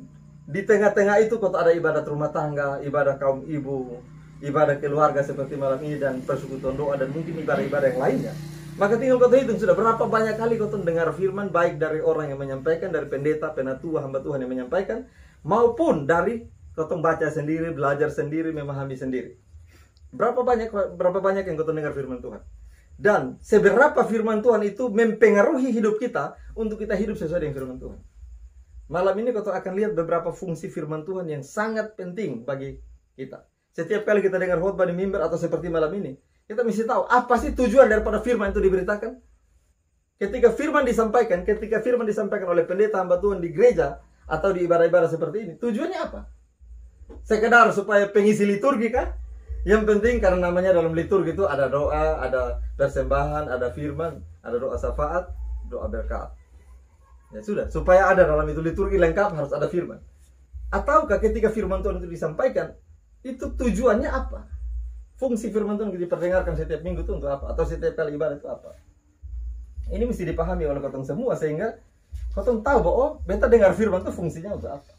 Speaker 3: di tengah-tengah itu kau ada ibadat rumah tangga, ibadah kaum ibu, ibadah keluarga seperti malam ini, dan persekutuan doa, dan mungkin ibadah-ibadah yang lainnya. Maka tinggal kau hitung sudah berapa banyak kali kau dengar firman, baik dari orang yang menyampaikan, dari pendeta, penatua, hamba Tuhan yang menyampaikan, maupun dari kau baca sendiri, belajar sendiri, memahami sendiri. Berapa banyak yang kau dengar firman Tuhan. Dan seberapa firman Tuhan itu mempengaruhi hidup kita untuk kita hidup sesuai dengan firman Tuhan. Malam ini kau akan lihat beberapa fungsi firman Tuhan yang sangat penting bagi kita. Setiap kali kita dengar khotbah di mimbar atau seperti malam ini, kita mesti tahu apa sih tujuan daripada firman itu diberitakan. Ketika firman disampaikan oleh pendeta hamba Tuhan di gereja atau di ibadah-ibadah seperti ini, tujuannya apa? Sekedar supaya pengisi liturgi kah? Yang penting karena namanya dalam liturgi itu ada doa, ada persembahan, ada firman, ada doa syafaat, doa berkat. Ya sudah, supaya ada dalam itu liturgi lengkap harus ada firman. Ataukah ketika firman Tuhan itu disampaikan, itu tujuannya apa? Fungsi firman Tuhan yang diperdengarkan setiap minggu itu untuk apa? Atau setiap kali ibadah itu apa? Ini mesti dipahami oleh kotong semua sehingga kotong tahu bahwa oh, beta dengar firman itu fungsinya untuk apa.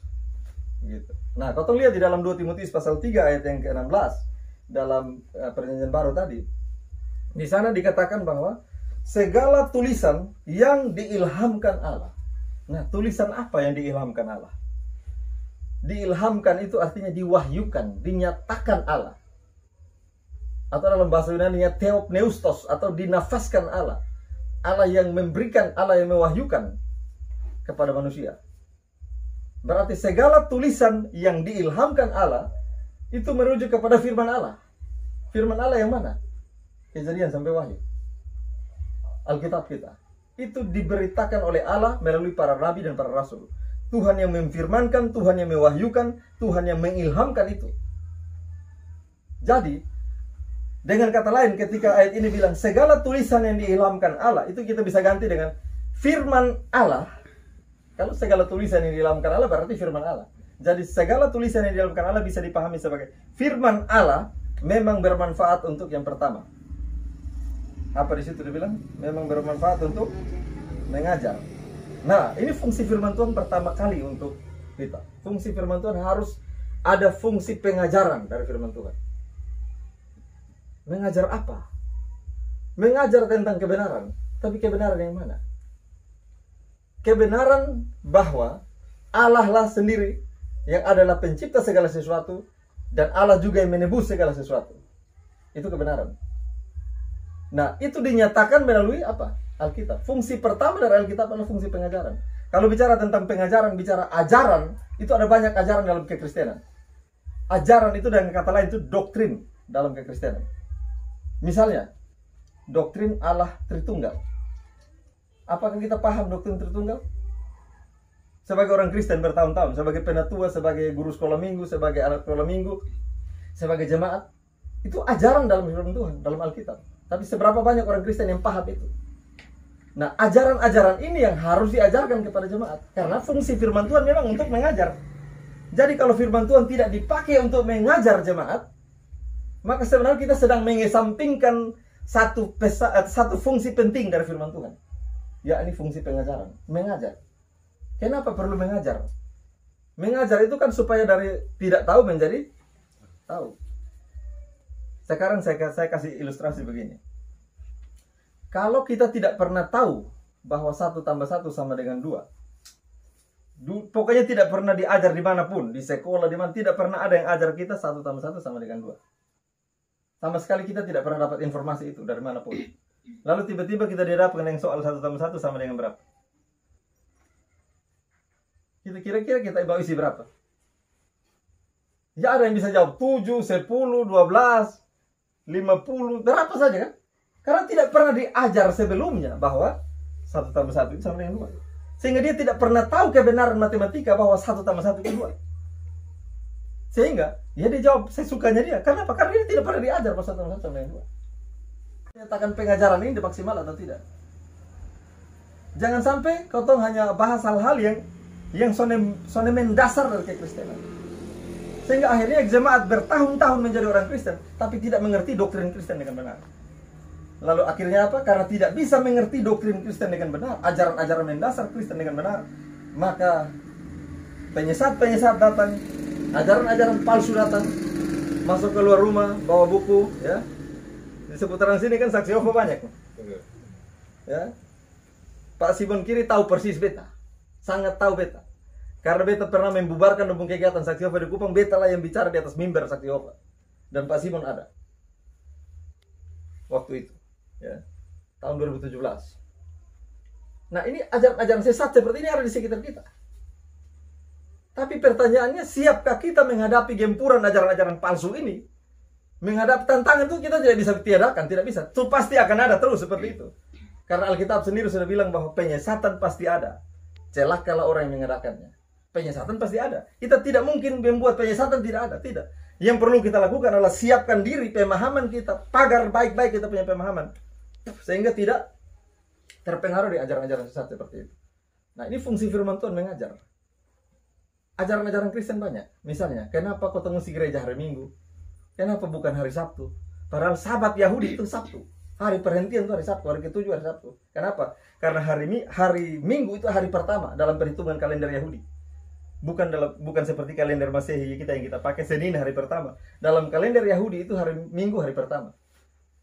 Speaker 3: Gitu. Nah, kotong lihat di dalam 2 Timotius pasal 3 ayat yang ke-16 dalam perjanjian baru tadi. Di sana dikatakan bahwa segala tulisan yang diilhamkan Allah. Nah, tulisan apa yang diilhamkan Allah? Diilhamkan itu artinya diwahyukan, dinyatakan Allah. Atau dalam bahasa Yunani-nya theopneustos atau dinafaskan Allah. Allah yang memberikan, Allah yang mewahyukan kepada manusia. Berarti segala tulisan yang diilhamkan Allah itu merujuk kepada firman Allah. Firman Allah yang mana? Kejadian sampai Wahyu. Alkitab kita. Itu diberitakan oleh Allah melalui para nabi dan para rasul. Tuhan yang memfirmankan, Tuhan yang mewahyukan, Tuhan yang mengilhamkan itu. Jadi, dengan kata lain ketika ayat ini bilang segala tulisan yang diilhamkan Allah, itu kita bisa ganti dengan firman Allah. Kalau segala tulisan yang diilhamkan Allah berarti firman Allah. Jadi segala tulisan yang diilhamkan Allah bisa dipahami sebagai firman Allah memang bermanfaat untuk yang pertama. Apa di situ dibilang? Memang bermanfaat untuk mengajar. Nah, ini fungsi firman Tuhan pertama kali untuk kita. Fungsi firman Tuhan harus ada fungsi pengajaran dari firman Tuhan. Mengajar apa? Mengajar tentang kebenaran. Tapi kebenaran yang mana? Kebenaran bahwa Allah lah sendiri yang adalah pencipta segala sesuatu dan Allah juga yang menebus segala sesuatu. Itu kebenaran. Nah, itu dinyatakan melalui apa? Alkitab. Fungsi pertama dari Alkitab adalah fungsi pengajaran. Kalau bicara tentang pengajaran, bicara ajaran, itu ada banyak ajaran dalam kekristenan. Ajaran itu dengan kata lain itu doktrin dalam kekristenan. Misalnya, doktrin Allah Tritunggal. Apakah kita paham doktrin Tritunggal? Sebagai orang Kristen bertahun-tahun, sebagai penatua, sebagai guru sekolah minggu, sebagai anak sekolah minggu, sebagai jemaat, itu ajaran dalam firman Tuhan, dalam Alkitab. Tapi seberapa banyak orang Kristen yang paham itu? Nah, ajaran-ajaran ini yang harus diajarkan kepada jemaat. Karena fungsi firman Tuhan memang untuk mengajar. Jadi kalau firman Tuhan tidak dipakai untuk mengajar jemaat, maka sebenarnya kita sedang mengesampingkan satu fungsi penting dari firman Tuhan. Yakni fungsi pengajaran, mengajar. Kenapa perlu mengajar? Mengajar itu kan supaya dari tidak tahu menjadi tahu. Sekarang saya kasih ilustrasi begini. Kalau kita tidak pernah tahu bahwa 1 tambah 1 sama dengan 2, pokoknya tidak pernah diajar dimanapun, di sekolah, di mana tidak pernah ada yang ajar kita 1 tambah 1 sama dengan 2. Sama sekali kita tidak pernah dapat informasi itu dari manapun. Lalu tiba-tiba kita dihadapkan dengan soal 1 tambah 1 sama dengan berapa? Kira-kira kita isi berapa? Ya ada yang bisa jawab 7, 10, 12, 50, berapa saja kan? Karena tidak pernah diajar sebelumnya bahwa 1 tambah 1 itu sama dengan 2. Sehingga dia tidak pernah tahu kebenaran matematika bahwa 1 tambah 1 itu 2. Sehingga dia jawab sesukanya dia. Kenapa? Karena dia tidak pernah diajar bahwa 1 tambah 1 sama dengan 2. Menyatakan pengajaran ini maksimal atau tidak. Jangan sampai kau hanya bahas hal-hal yang sone mendasar dari kekristenan. Sehingga akhirnya jemaat bertahun-tahun menjadi orang Kristen tapi tidak mengerti doktrin Kristen dengan benar. Lalu akhirnya apa? Karena tidak bisa mengerti doktrin Kristen dengan benar, ajaran-ajaran mendasar Kristen dengan benar, maka penyesat-penyesat datang, ajaran-ajaran palsu datang, masuk keluar rumah, bawa buku, ya. Di seputaran sini kan saksi Yehova banyak. Ya. Pak Simon Kiri tahu persis beta. Sangat tahu beta. Karena beta pernah membubarkan kegiatan saksi Yehova di Kupang, beta lah yang bicara di atas mimbar saksi Yehova. Dan Pak Simon ada. Waktu itu. Ya, tahun 2017. Nah, ini ajaran-ajaran sesat seperti ini ada di sekitar kita. Tapi pertanyaannya, siapkah kita menghadapi gempuran ajaran-ajaran palsu ini? Menghadapi tantangan itu kita tidak bisa tiadakan, tidak bisa. Itu pasti akan ada terus seperti itu. Karena Alkitab sendiri sudah bilang bahwa penyesatan pasti ada. Celakalah orang yang mengadakannya. Penyesatan pasti ada. Kita tidak mungkin membuat penyesatan tidak ada, tidak. Yang perlu kita lakukan adalah siapkan diri, pemahaman kita, pagar baik-baik kita punya pemahaman, sehingga tidak terpengaruh di ajaran-ajaran sesat seperti itu. Nah, ini fungsi firman Tuhan, mengajar. Ajaran-ajaran Kristen banyak. Misalnya, kenapa kau mesti gereja hari Minggu? Kenapa bukan hari Sabtu? Padahal sahabat Yahudi itu Sabtu. Hari perhentian itu hari Sabtu, hari ke-7 hari Sabtu. Kenapa? Karena hari Minggu itu hari pertama dalam perhitungan kalender Yahudi. Bukan seperti kalender Masehi kita yang kita pakai Senin hari pertama. Dalam kalender Yahudi itu hari Minggu hari pertama.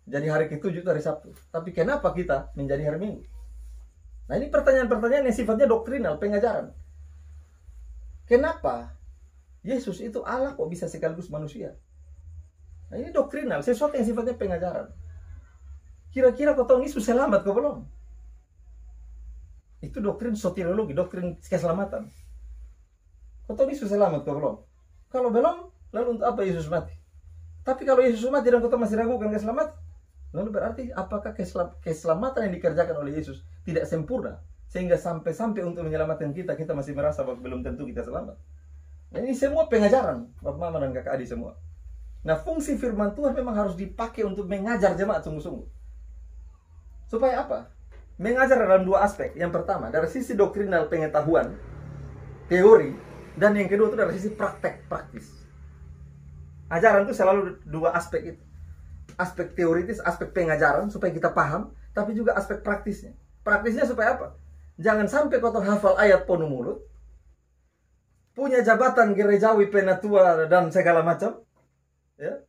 Speaker 3: Jadi hari ke-7 itu hari Sabtu. Tapi kenapa kita menjadi hari Minggu? Nah, ini pertanyaan-pertanyaan yang sifatnya doktrinal, pengajaran. Kenapa Yesus itu Allah kok bisa sekaligus manusia? Nah, ini doktrinal, sesuatu yang sifatnya pengajaran. Kira-kira kau tahu Yesus selamat kau belum? Itu doktrin soteriologi, doktrin keselamatan. Kau tahu Yesus selamat kau belum? Kalau belum, lalu untuk apa Yesus mati? Tapi kalau Yesus mati dan kau masih ragukan keselamatan, lalu berarti apakah keselamatan yang dikerjakan oleh Yesus tidak sempurna? Sehingga sampai untuk menyelamatkan kita masih merasa bahwa belum tentu kita selamat. Nah, ini semua pengajaran Bapak Mama dan Kakak Adi semua. Nah, fungsi firman Tuhan memang harus dipakai untuk mengajar jemaat sungguh-sungguh. Supaya apa? Mengajar dalam dua aspek. Yang pertama, dari sisi doktrinal pengetahuan, teori, dan yang kedua itu dari sisi praktek, praktis. Ajaran itu selalu dua aspek itu. Aspek teoritis, aspek pengajaran supaya kita paham, tapi juga aspek praktisnya. Praktisnya supaya apa? Jangan sampai kau hafal ayat penuh mulut, punya jabatan gerejawi, penatua dan segala macam, ya.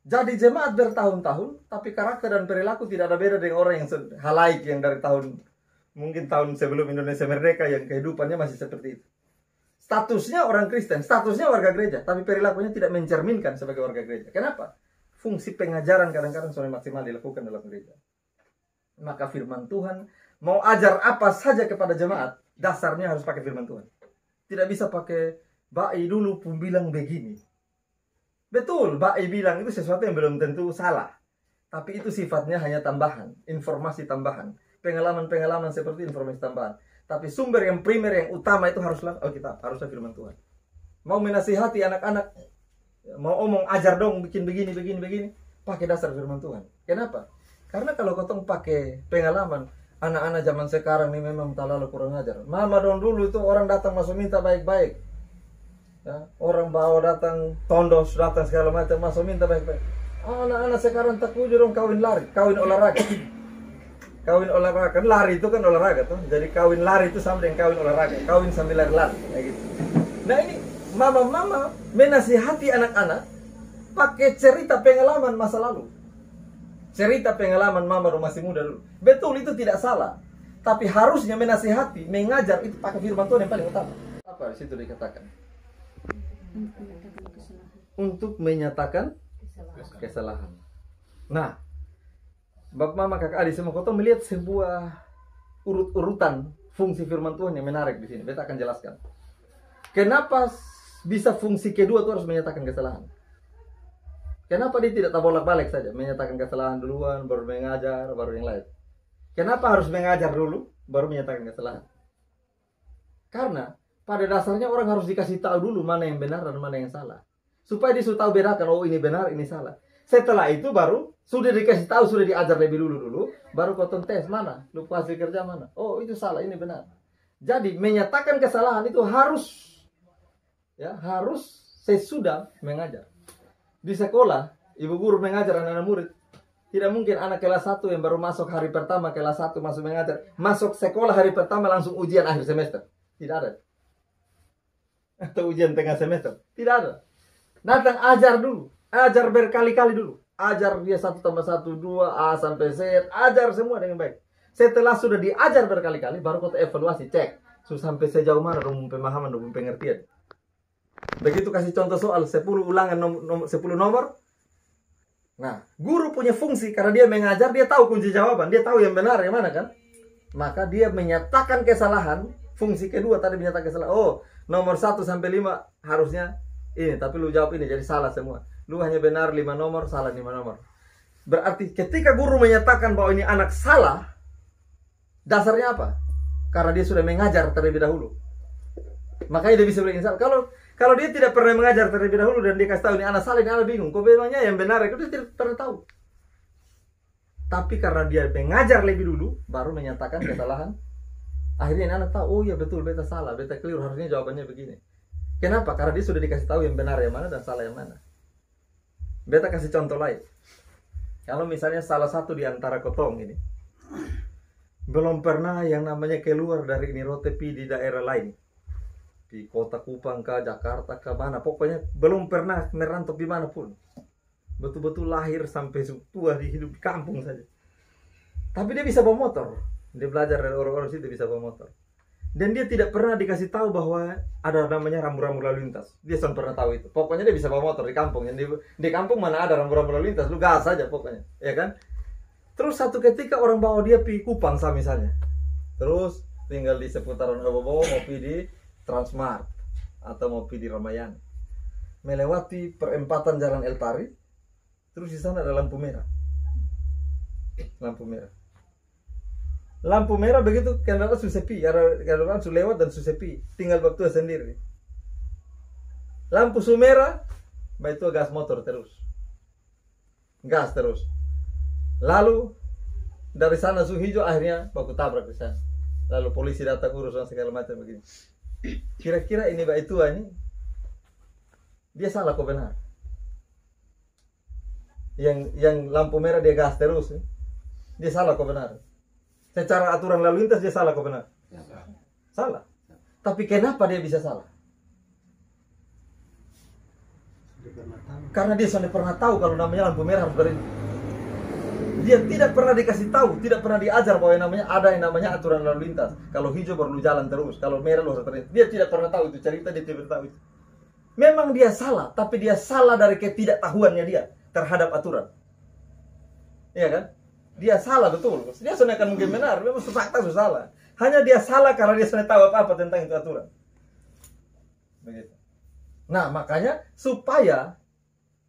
Speaker 3: Jadi jemaat bertahun-tahun, tapi karakter dan perilaku tidak ada beda dengan orang yang halaik yang dari mungkin tahun sebelum Indonesia merdeka, yang kehidupannya masih seperti itu. Statusnya orang Kristen, statusnya warga gereja, tapi perilakunya tidak mencerminkan sebagai warga gereja. Kenapa? Fungsi pengajaran kadang-kadang sudah maksimal dilakukan dalam gereja. Maka firman Tuhan mau ajar apa saja kepada jemaat, dasarnya harus pakai firman Tuhan. Tidak bisa pakai Ba'i dulu pun bilang begini. Betul, Ba'i bilang itu sesuatu yang belum tentu salah. Tapi itu sifatnya hanya tambahan, informasi tambahan. Pengalaman-pengalaman seperti informasi tambahan. Tapi sumber yang primer, yang utama itu haruslah Alkitab, haruslah firman Tuhan. Mau menasihati anak-anak, mau omong ajar dong, bikin begini, pakai dasar firman Tuhan. Kenapa? Karena kalau kau pakai pengalaman, anak-anak zaman sekarang ini memang terlalu kurang ajar. Mama dulu itu orang datang masuk minta baik-baik. Ya, orang bawa datang, tondos datang segala macam, masuk minta baik-baik. Anak-anak sekarang tak puju dong kawin lari, kawin olahraga. Kawin olahraga, kan lari itu kan olahraga tuh. Jadi kawin lari itu sama dengan kawin olahraga. Kawin sambil lari-lari, kayak gitu. Nah, ini mama-mama menasihati anak-anak pakai cerita pengalaman masa lalu. Cerita pengalaman mama masih muda dulu. Betul, itu tidak salah. Tapi harusnya menasihati, mengajar itu pakai firman Tuhan yang paling utama. Apa di situ dikatakan? Untuk menyatakan kesalahan. Nah, Bapak Mama Kakak Adik semua, kau melihat sebuah urutan fungsi firman Tuhan yang menarik di sini. Beta akan jelaskan. Kenapa bisa fungsi kedua itu harus menyatakan kesalahan? Kenapa dia tidak bolak-balik saja menyatakan kesalahan duluan, baru mengajar, baru yang lain? Kenapa harus mengajar dulu, baru menyatakan kesalahan? Karena pada dasarnya orang harus dikasih tahu dulu mana yang benar dan mana yang salah, supaya dia sudah tahu bedakan, oh ini benar, ini salah. Setelah itu baru sudah dikasih tahu, sudah diajar lebih dulu, baru kau tes mana, lu hasil kerja mana, oh itu salah, ini benar. Jadi menyatakan kesalahan itu harus sesudah mengajar. Di sekolah, ibu guru mengajar anak-anak murid. Tidak mungkin anak kelas 1 yang baru masuk hari pertama, kelas 1 masuk mengajar, masuk sekolah hari pertama langsung ujian akhir semester. Tidak ada. Atau ujian tengah semester. Tidak ada. Datang ajar dulu. Ajar berkali-kali dulu. Ajar dia 1 tambah 1, 2, A sampai Z. Ajar semua dengan baik. Setelah sudah diajar berkali-kali, baru kau evaluasi, cek. Sampai sejauh mana dong pemahaman, dong pengertian. Begitu kasih contoh soal 10 ulangan 10 nomor. Nah, guru punya fungsi karena dia mengajar, dia tahu kunci jawaban, dia tahu yang benar yang mana kan. Maka dia menyatakan kesalahan. Fungsi kedua tadi menyatakan kesalahan. Oh, nomor 1 sampai 5 harusnya ini, tapi lu jawab ini, jadi salah semua. Lu hanya benar 5 nomor, salah 5 nomor. Berarti ketika guru menyatakan bahwa ini anak salah, dasarnya apa? Karena dia sudah mengajar terlebih dahulu. Makanya dia bisa bilang salah. Kalau dia tidak pernah mengajar terlebih dahulu dan dia kasih tahu ini anak salah, ini anak bingung, kok memangnya yang benar itu dia tidak pernah tahu. Tapi karena dia mengajar lebih dulu, baru menyatakan kesalahan. Akhirnya ini anak tahu, oh iya betul, beta salah, beta keliru, harusnya jawabannya begini. Kenapa? Karena dia sudah dikasih tahu yang benar yang mana dan salah yang mana. Beta kasih contoh lain. Kalau misalnya salah satu di antara kotong ini belum pernah yang namanya keluar dari ini rotepi di daerah lain, di kota Kupang ke Jakarta ke mana, pokoknya belum pernah merantau di mana pun, betul-betul lahir sampai tua di hidup di kampung saja. Tapi dia bisa bawa motor, dia belajar dari orang-orang situ bisa bawa motor. Dan dia tidak pernah dikasih tahu bahwa ada namanya rambu-rambu lalu lintas. Dia tidak pernah tahu itu. Pokoknya dia bisa bawa motor di kampung. Di kampung mana ada rambu-rambu lalu lintas, lu gas saja pokoknya, ya kan? Terus satu ketika orang bawa dia pergi Kupang misalnya. Terus tinggal di seputaran Obobo, mau pergi di Transmart atau mau pergi di Ramayana. Melewati perempatan Jalan El Tari. Terus di sana ada lampu merah. Lampu merah. Lampu merah begitu kendaraan sudah sepi, kendaraan sudah lewat dan sudah sepi, tinggal waktu sendiri. Lampu merah, itu gas motor terus, gas terus. Lalu dari sana su hijau, akhirnya baku tabrak ke sana. Lalu polisi datang urus dan segala macam begini. Kira-kira ini Mbak Tua ini dia salah kok benar? Yang lampu merah dia gas terus, dia salah kok benar? Secara aturan lalu lintas dia salah kok benar? Salah. Tapi kenapa dia bisa salah? Karena dia sudah pernah tahu kalau namanya lampu merah harus berhenti. Dia tidak pernah dikasih tahu, tidak pernah diajar bahwa ada yang namanya aturan lalu lintas. Kalau hijau baru jalan terus, kalau merah lu harus berhenti. Dia tidak pernah tahu itu cerita, dia tidak tahu itu. Memang dia salah, tapi dia salah dari ketidaktahuannya dia terhadap aturan. Iya kan? Dia salah betul. Dia sebenarnya akan mungkin benar, memang fakta itu salah. Hanya dia salah karena dia sebenarnya tahu apa-apa tentang itu aturan. Begitu. Nah, makanya supaya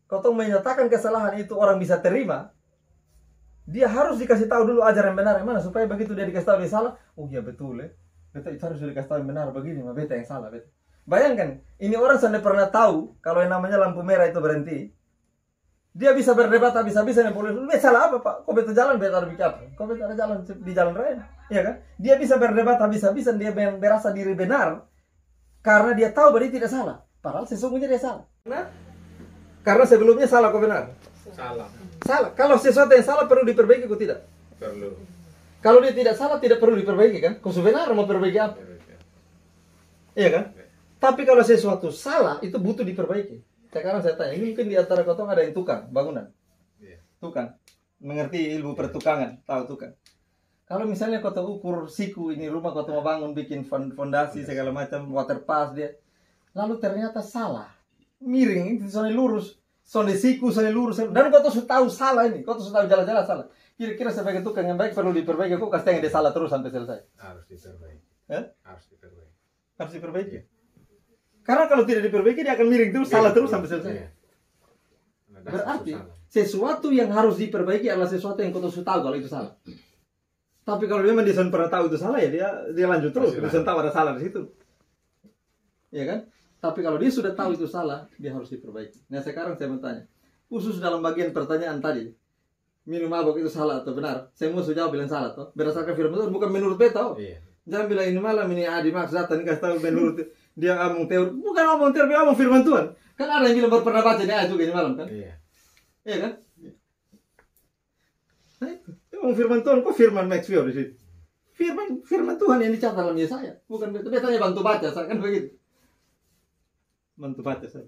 Speaker 3: kau menyatakan kesalahan itu orang bisa terima, dia harus dikasih tahu dulu ajaran yang benar yang mana, supaya begitu dia dikasih tahu dia salah, oh iya betul ya. Beta itu harus dikasih tahu yang benar begini, mah beta yang salah, beta. Bayangkan, ini orang sudah pernah tahu kalau yang namanya lampu merah itu berhenti. Dia bisa berdebat habis-habisan dengan polisi. Lu salah apa Pak? Kok beta jalan beta lebih cepat? Kok beta jalan di jalan raya? Iya kan? Dia bisa berdebat habis-habisan, dia merasa diri benar karena dia tahu bahwa dia tidak salah. Padahal sesungguhnya dia salah. Nah, karena sebelumnya salah kok benar?
Speaker 2: Salah.
Speaker 3: Salah. Kalau sesuatu yang salah perlu diperbaiki kok tidak?
Speaker 2: Perlu.
Speaker 3: Kalau dia tidak salah tidak perlu diperbaiki kan? Kok benar mau perbaiki apa? Iya kan? Tapi kalau sesuatu salah itu butuh diperbaiki. Sekarang saya tanya, ini mungkin di antara kotong ada yang tukang bangunan, tukang mengerti ilmu pertukangan, tahu tukang. Kalau misalnya kau ukur siku ini rumah kau mau bangun, bikin fondasi segala macam, water pass dia, lalu ternyata salah, miring, itu soalnya lurus, soalnya siku, soalnya lurus, dan kau sudah tahu salah ini, kau sudah tahu jalan-jalan salah. Kira-kira sebagai tukang yang baik perlu diperbaiki, kau kasih dia salah terus sampai selesai.
Speaker 2: Harus diperbaiki. Harus diperbaiki.
Speaker 3: Harus diperbaiki. Karena kalau tidak diperbaiki dia akan miring terus, salah terus sampai selesai. Berarti sesuatu yang harus diperbaiki adalah sesuatu yang kau sudah tahu kalau itu salah. Tapi kalau memang dia sudah pernah tahu itu salah ya dia lanjut terus, dia sudah tahu ada salah di situ. Ya kan? Tapi kalau dia sudah tahu itu salah, dia harus diperbaiki. Nah sekarang saya mau tanya, khusus dalam bagian pertanyaan tadi, minum mabuk itu salah atau benar? Semua sudah jawab bilang salah toh. Berdasarkan firman Tuhan, bukan menurut beta. Jangan bilang ini malam ini dimaksud datang kasih tahu menurut dia ngomong teori, bukan ngomong teori, ngomong firman Tuhan. Kan ada yang bilang baru pernah baca ini ayat juga ini malam kan? Iya kan? Nah itu ngomong firman Tuhan, kok firman Maxwell di situ? Firman Tuhan yang dicatat dalam Yesaya, bukan betanya bantu baca, kan begitu. Bantu baca saya.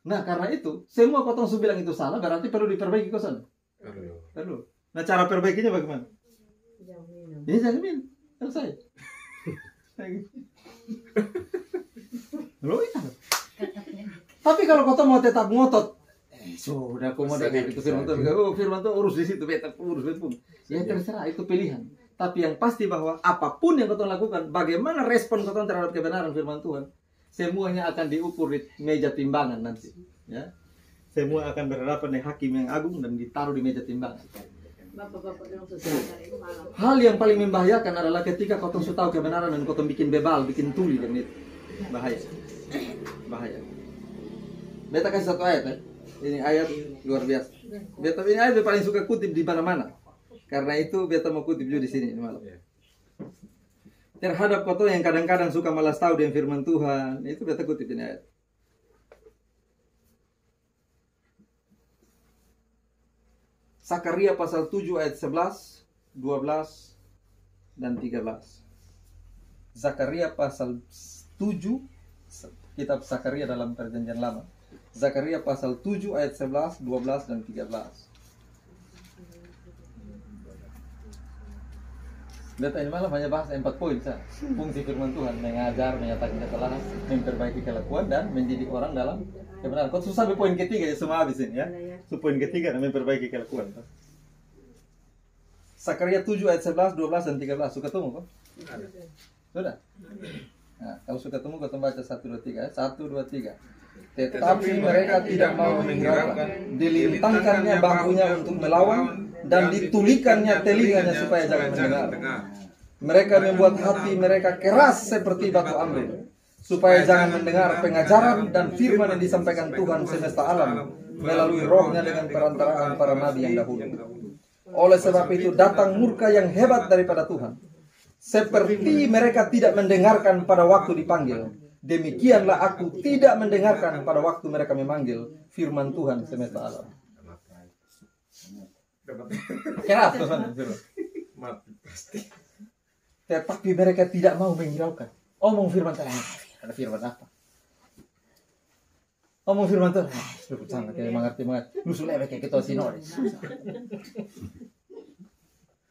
Speaker 3: Nah karena itu, semua kotong bilang itu salah, berarti perlu diperbaiki kosan. Perlu. Nah cara perbaikinya bagaimana?
Speaker 1: Jangan minum.
Speaker 3: Ini jangan minum, selesai. Loh, iya. Tapi kalau kau mau tetap ngotot, sudah kau mau dengar itu firman Tuhan. Oh, firman Tuhan urus di situ, beta urus pun. Ya terserah, itu pilihan. Tapi yang pasti bahwa apapun yang kau lakukan, bagaimana respon kau terhadap kebenaran firman Tuhan, semuanya akan diukur di meja timbangan nanti. Ya, semua akan berhadapan dengan hakim yang agung dan ditaruh di meja timbangan. Hal yang paling membahayakan adalah ketika kau tahu kebenaran dan kau bikin bebal, bikin tuli dan itu bahaya. bahaya. Beta kasih satu ayat ya. Ini ayat luar biasa. Beta ini ayat paling suka kutip di mana-mana. Karena itu beta mau kutip juga di sini malam. Terhadap kau yang kadang-kadang suka malas tahu dengan firman Tuhan, itu beta kutip ini ayat. Zakaria pasal 7 ayat 11, 12 dan 13. Zakaria pasal 7, kitab Zakaria dalam Perjanjian Lama. Zakaria pasal 7 ayat 11, 12 dan 13. Beta ini malam hanya bahas 4 poin saja. Fungsi firman Tuhan: mengajar, menyatakan kesalahan, memperbaiki kelakuan, dan mendidik orang dalam kebenaran. Kau susah di poin ketiga ya, semua habis ini ya. So, poin ketiga memperbaiki kelakuan. Zakaria 7 ayat 11, 12 dan 13. Suka temu kok? Sudah? Nah, kalau suka temu kau baca 1, 2, 3 ya. 1, 2, 3. Tetapi mereka tidak mau menghiraukan, dilintangkannya bahunya untuk melawan, dan ditulikannya telinganya supaya jangan mendengar. Mereka membuat hati mereka keras seperti batu amril, supaya jangan mendengar pengajaran dan firman yang disampaikan Tuhan semesta alam melalui rohnya dengan perantaraan para nabi yang dahulu. Oleh sebab itu datang murka yang hebat daripada Tuhan, seperti mereka tidak mendengarkan pada waktu dipanggil. Demikianlah aku tidak mendengarkan pada waktu mereka memanggil firman Tuhan semesta alam. Keras Tuhan. Tetapi mereka tidak mau menghiraukan. Omong firman Tuhan. Ada firman apa? Omong firman Tuhan. Lu sama kayak mengerti. Lu sudah kayak ketua sinode.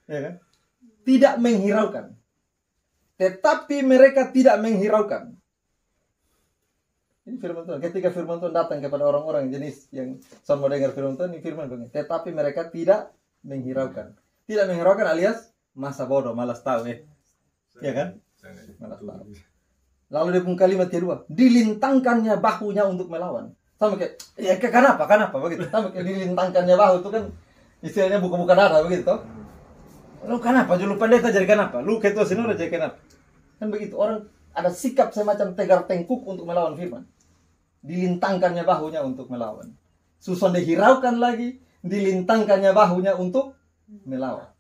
Speaker 3: Ya kan? Tidak menghiraukan. Tetapi mereka tidak menghiraukan. Ini firman Tuhan. Ketika firman Tuhan datang kepada orang-orang jenis yang sama dengar firman Tuhan, ini firman Tuhan. Tetapi mereka tidak menghiraukan. Tidak menghiraukan alias masa bodoh, malas tahu ya kan? Malas tahu. Lalu dia pun kalimat kedua, dilintangkannya bahunya untuk melawan. Sama kayak, ya kenapa begitu. Sama kayak dilintangkannya bahu itu kan istilahnya buka-buka dada begitu toh. Lu kenapa? Lu pendeta jadi kenapa? Lu ketua sinode jadi kenapa? Kan begitu, orang ada sikap semacam tegar tengkuk untuk melawan firman. Dilintangkannya bahunya untuk melawan. Susun dihiraukan lagi, dilintangkannya bahunya untuk melawan.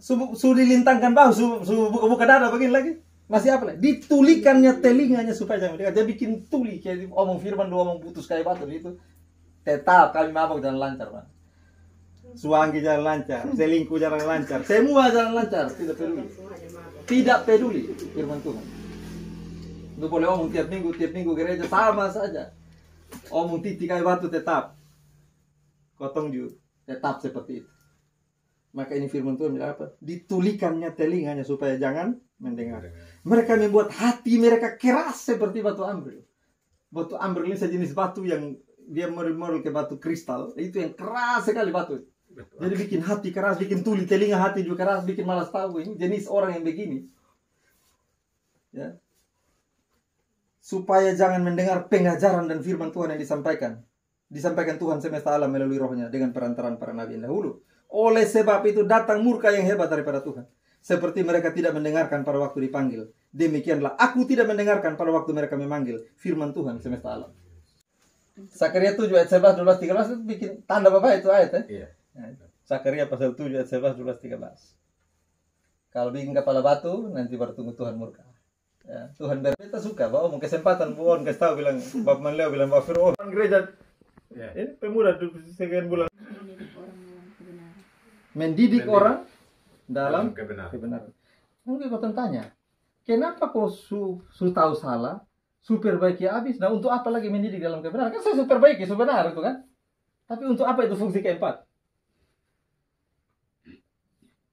Speaker 3: Dilintangkan bahu, buka dada begini lagi. Masih apa lagi? Ditulikannya telinganya supaya jangan mendengar. Dia bikin tuli, kayak omong firman, lu omong putus kayak batu itu. Tetap kami mabok jalan lancar, Pak. Suanggi jalan lancar, selingkuh jalan lancar, semua jalan lancar, tidak peduli. Tidak peduli firman Tuhan. Lu boleh omong tiap minggu gereja sama saja. Omong titik kayak batu tetap. Kotong juga tetap seperti itu. Maka ini firman Tuhan bilang apa? Ditulikannya telinganya supaya jangan mendengar. Mereka membuat hati mereka keras seperti batu amril. Batu amril ini sejenis batu yang dia model ke batu kristal. Itu yang keras sekali batu. Jadi bikin hati keras, bikin tuli telinga hati juga keras, bikin malas tahu. Ini jenis orang yang begini. Ya. Supaya jangan mendengar pengajaran dan firman Tuhan yang disampaikan Tuhan semesta alam melalui rohnya dengan perantaraan para nabi yang dahulu. Oleh sebab itu datang murka yang hebat daripada Tuhan, seperti mereka tidak mendengarkan pada waktu dipanggil. Demikianlah aku tidak mendengarkan pada waktu mereka memanggil firman Tuhan semesta alam. Zakaria 7 ayat 11, 12, 13 itu bikin tanda Bapak itu ayat ya. Zakaria pasal 7 ayat 11, 12, 13. Kalau bikin kepala batu, nanti baru tunggu Tuhan murka. Ya, Tuhan berbeda suka, bawa mau kesempatan, buon kasih tahu bilang, Bapak Manleo bilang, Bapak Firman, orang gereja, ini pemuda sekian bulan. Mendidik orang dalam kebenaran. Mungkin kau tanya, kenapa kau tahu salah, perbaiki habis, nah untuk apa lagi mendidik dalam kebenaran? Kan saya perbaiki, benar itu kan? Tapi untuk apa itu fungsi keempat?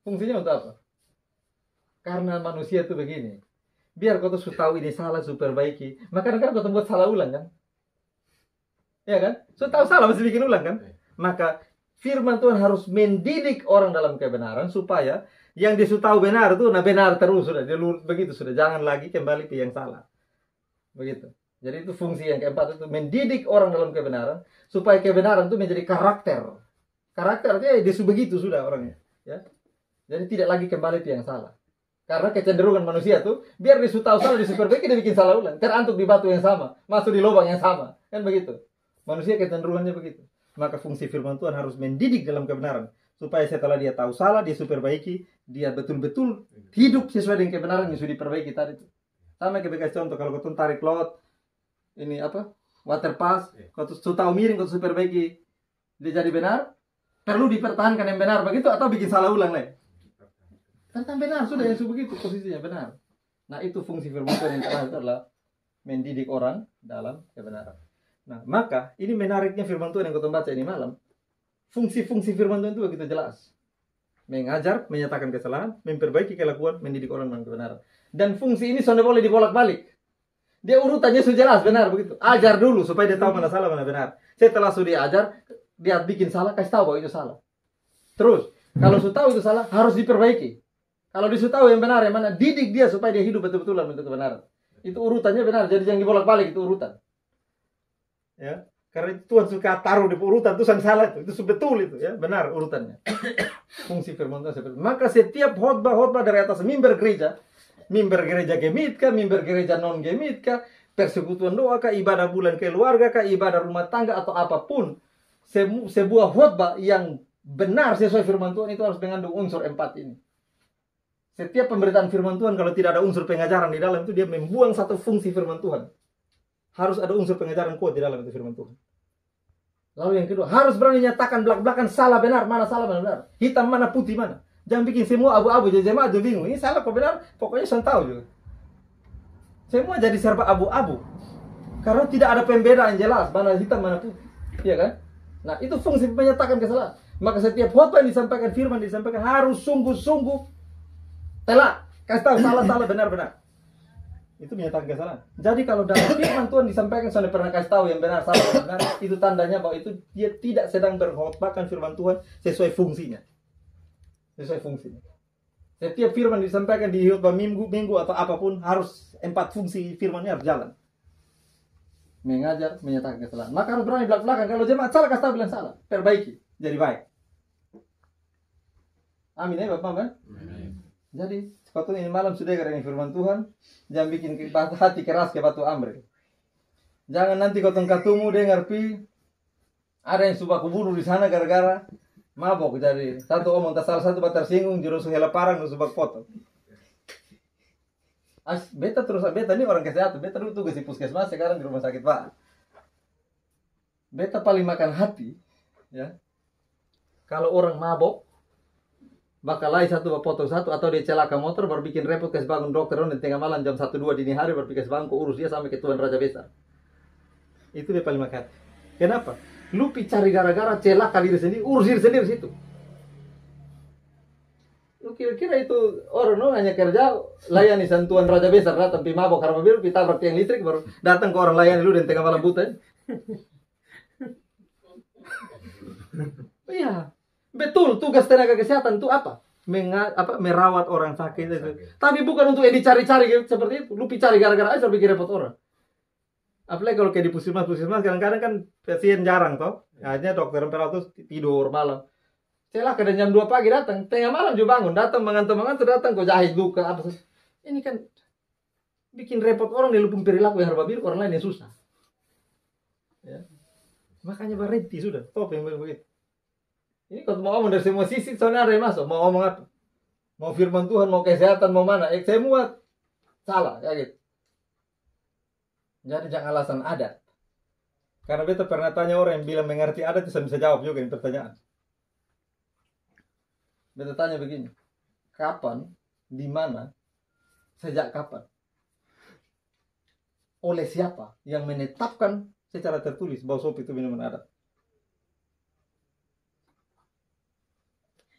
Speaker 3: Fungsinya untuk apa? Karena manusia itu begini. Biar kau tuh tahu ini salah, perbaiki. Maka kadang-kadang kau buat salah ulang kan? Ya kan? Tahu salah masih bikin ulang kan? Maka firman Tuhan harus mendidik orang dalam kebenaran supaya yang dia tahu benar itu benar terus sudah. Dia begitu sudah. Jangan lagi kembali ke yang salah. Begitu. Jadi itu fungsi yang keempat itu mendidik orang dalam kebenaran supaya kebenaran itu menjadi karakter. Karakter artinya dia begitu sudah orangnya, ya. Jadi tidak lagi kembali ke yang salah. Karena kecenderungan manusia tuh, biar dia tahu salah, diperbaiki, dia bikin salah ulang. Terantuk di batu yang sama, masuk di lubang yang sama. Kan begitu. Manusia kecenderungannya begitu. Maka fungsi firman Tuhan harus mendidik dalam kebenaran. Supaya setelah dia tahu salah, dia superbaiki, dia betul-betul hidup sesuai dengan kebenaran yang sudah diperbaiki tadi itu. Sama kayak contoh, kalau kau tarik lot, ini apa? Water pass, kau tahu miring, kau superbaiki, dia jadi benar, perlu dipertahankan yang benar begitu atau bikin salah ulang lagi. Tentang benar sudah yang begitu posisinya benar. Nah itu fungsi firman Tuhan yang terakhir adalah mendidik orang dalam kebenaran. Nah maka ini menariknya firman Tuhan yang kita baca ini malam. Fungsi-fungsi firman Tuhan itu begitu jelas. Mengajar, menyatakan kesalahan, memperbaiki kelakuan, mendidik orang dalam kebenaran. Dan fungsi ini sudah boleh dibolak-balik. Dia urutannya sudah jelas benar begitu. Ajar dulu supaya dia tahu mana salah mana benar. Setelah sudah diajar, dia bikin salah, kasih tahu bahwa itu salah. Terus kalau sudah tahu itu salah harus diperbaiki. Kalau dia sudah tahu yang benar yang mana, didik dia supaya dia hidup betul-betul dalam bentuk kebenaran. Itu urutannya benar, jadi jangan dibolak-balik itu urutan. Ya, karena Tuhan suka taruh di urutan itu salah itu betul itu ya, benar urutannya. Fungsi firman Tuhan seperti itu. Maka setiap khotbah dari atas mimbar gereja gemit kah, mimbar gereja non gemit kah, persekutuan doa kah, ibadah bulan keluarga kah, ibadah rumah tangga atau apapun, sebuah khotbah yang benar sesuai firman Tuhan itu harus mengandung unsur 4 ini. Setiap pemberitaan firman Tuhan kalau tidak ada unsur pengajaran di dalam itu dia membuang satu fungsi firman Tuhan. Harus ada unsur pengajaran kuat di dalam itu firman Tuhan. Lalu yang kedua, harus berani nyatakan belak-belakan salah benar, mana salah mana benar. Hitam mana putih mana. Jangan bikin semua abu-abu jadi jemaat bingung. Ini salah kok benar, pokoknya saya tahu juga. Semua jadi serba abu-abu. Karena tidak ada pembedaan jelas mana hitam mana putih. Iya kan? Nah, itu fungsi menyatakan kesalahan. Maka setiap khotbah yang disampaikan firman disampaikan harus sungguh-sungguh telak, kasih tahu salah-salah benar-benar. Itu menyatakan kesalahan. Jadi kalau dalam firman Tuhan disampaikan saya pernah kasih tahu yang benar salah benar, itu tandanya bahwa itu dia tidak sedang berkhotbahkan firman Tuhan sesuai fungsinya. Sesuai fungsinya. Setiap firman disampaikan di khotbah minggu atau apapun harus 4 fungsi firmannya harus jalan. Mengajar, menyatakan kesalahan. Maka harus berani belak-belakan. Kalau jemaat salah kasih tahu bilang salah, perbaiki, jadi baik. Amin ya Bapak kan? Jadi, sepatu ini malam sudah dengan firman Tuhan, jangan bikin hati keras ke batu amril. Jangan nanti kotong katumu dengar ada yang suka kubunuh di sana gara-gara mabok. Jadi satu omong tak salah satu batar singgung jurus hela parang nu subak foto. Beta ini orang kesehatan, beta dulu tugas di puskesmas, sekarang di rumah sakit Pak. Beta paling makan hati, ya. Kalau orang mabok bakal lain satu potong satu atau dia celaka motor baru bikin repot kasih bangun dokter di tengah malam jam 1-2 dini hari baru kasih bangun urus dia sampai ke Tuan Raja Besar. Itu dia paling makan. Kenapa? Lu cari gara-gara celaka diri sendiri, urus diri sendiri situ. Lu kira-kira itu orang hanya kerja layani Tuan Raja Besar datang pi mabok karena mobil tabrak tiang listrik baru datang ke orang layani lu di tengah malam buta. Iya. Betul, tugas tenaga kesehatan itu apa? Merawat orang sakit itu. Tapi bukan untuk dicari-cari seperti itu. Lu cari gara-gara aja bikin repot orang. Apalagi kalau kayak di puskesmas kadang-kadang kan pasien jarang toh. Akhirnya dokter operator tidur malam. Celaka dan jam 2 pagi datang, tengah malam juga bangun, datang mengantuk datang kok jahit luka apa. Ini kan bikin repot orang di lupung perilaku yang harus orang lain yang susah. Ya. Makanya berhenti sudah, top yang begitu. Ini kalau mau ngomong dari semua sisi, soalnya ada yang masuk. Mau ngomong apa? Mau firman Tuhan, mau kesehatan, mau mana? Semua salah, ya gitu. Jadi jangan alasan adat. Karena beta pernah tanya orang yang bilang mengerti adat, saya bisa jawab juga ini pertanyaan. Beta tanya begini. Kapan, di mana, sejak kapan? Oleh siapa yang menetapkan secara tertulis bahwa sop itu minuman adat?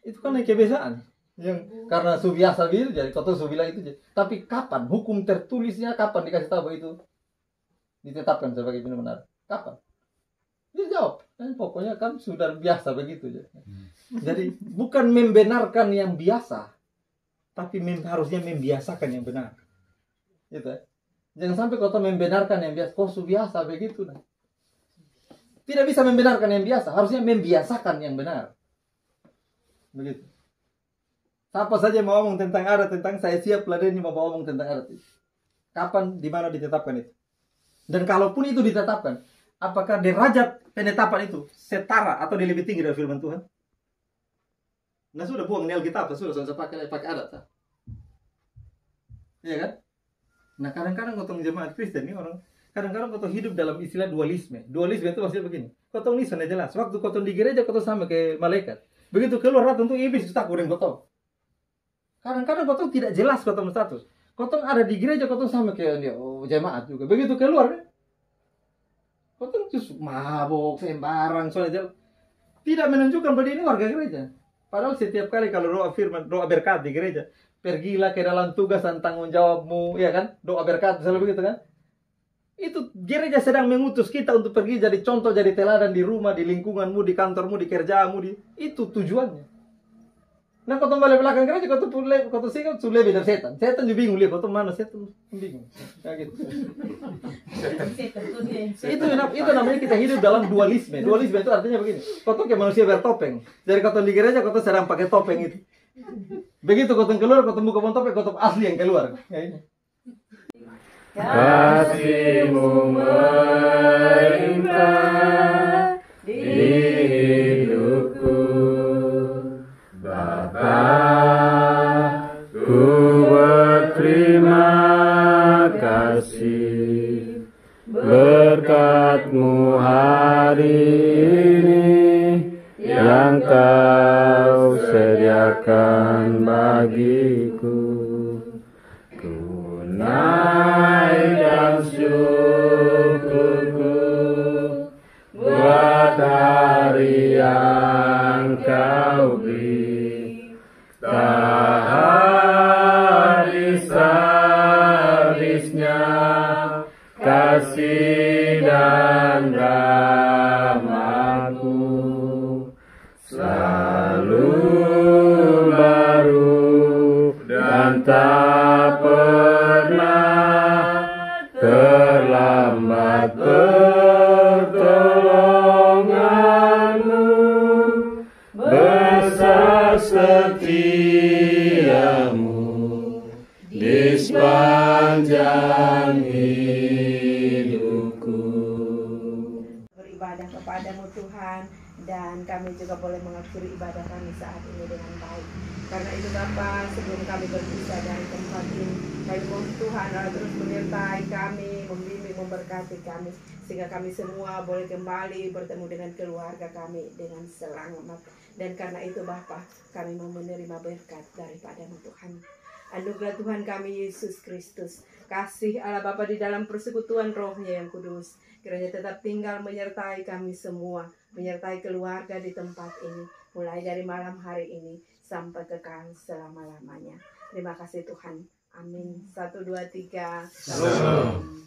Speaker 3: Itu kan kebiasaan yang karena biasa bil jadi kau tahu bilang itu jadi. Tapi kapan hukum tertulisnya, kapan dikasih tahu itu ditetapkan sebagai minuman adat? Kapan? Dia jawab, pokoknya kan sudah biasa begitu. Jadi bukan membenarkan yang biasa, tapi harusnya membiasakan yang benar. Gitu ya. Jangan sampai kau membenarkan yang biasa, kok biasa begitu. Nah. Tidak bisa membenarkan yang biasa, harusnya membiasakan yang benar. Begitu. Siapa saja mau ngomong tentang adat, tentang saya siap ladeni mau ngomong tentang adat itu. Kapan, di mana ditetapkan itu? Dan kalaupun itu ditetapkan, apakah derajat penetapan itu setara atau dia lebih tinggi dari firman Tuhan? Nah sudah buang nil kitab, sudah pakai adat. Iya kan? Nah kadang-kadang kotong jemaat Kristen ini orang kadang-kadang kotong hidup dalam istilah dualisme. Dualisme itu maksudnya begini. Kotong ini sudah jelas. Waktu kotong di gereja kotong sama kayak malaikat. Begitu keluar tentu iblis takut dengan kotong. Kadang-kadang kotong tidak jelas kotong status. Kotong ada di gereja kotong sama kayak dia, jemaat juga. Begitu keluar kan? Kotong justru mabok sembarang soalnya tidak menunjukkan bahwa dia ini warga gereja. Padahal setiap kali kalau doa firman, doa berkat di gereja, pergilah ke dalam tugas dan tanggung jawabmu, ya kan? Doa berkat selalu begitu kan? Itu gereja sedang mengutus kita untuk pergi jadi contoh, jadi teladan di rumah, di lingkunganmu, di kantormu, di kerjaanmu, itu tujuannya. Nah, kau balik belakang gereja, kau sih kan sudah lebih dari setan. Setan juga bingung lihat, kau mana setan bingung. Kayak gitu. Itu namanya kita hidup dalam dualisme. Dualisme itu artinya begini. Kau kayak manusia bertopeng. Jadi kau di gereja, kau sedang pakai topeng itu. Begitu kau keluar, kau buka topeng, kau asli yang keluar.
Speaker 4: Kasih-Mu melimpah di hidupku, Bapa, ku berterima kasih berkat-Mu hari ini yang Kau sediakan bagiku. Naikkan syukurku buat hari yang Kau beri, tak habis-habisnya kasih dan rahmat-Mu, selalu baru dan tak terlambat pertolongan-Mu, besar setia-Mu di sepanjang hidupku.
Speaker 1: Beribadah kepada-Mu Tuhan, dan kami juga boleh mengakhiri ibadah kami saat ini dengan baik. Karena itu Bapa, sebelum kami berpisah dari tempat ini, kami mohon Tuhan terus menyertai kami, membimbing, memberkati kami, sehingga kami semua boleh kembali bertemu dengan keluarga kami dengan selamat. Dan karena itu Bapa, kami mau menerima berkat daripada-Mu Tuhan. Anugerah Tuhan kami Yesus Kristus, kasih Allah Bapa di dalam persekutuan Roh-Nya yang kudus, kiranya tetap tinggal menyertai kami semua, menyertai keluarga di tempat ini, mulai dari malam hari ini sampai kekal selama-lamanya. Terima kasih Tuhan. Amin. 1, 2, 3.
Speaker 4: Shalom.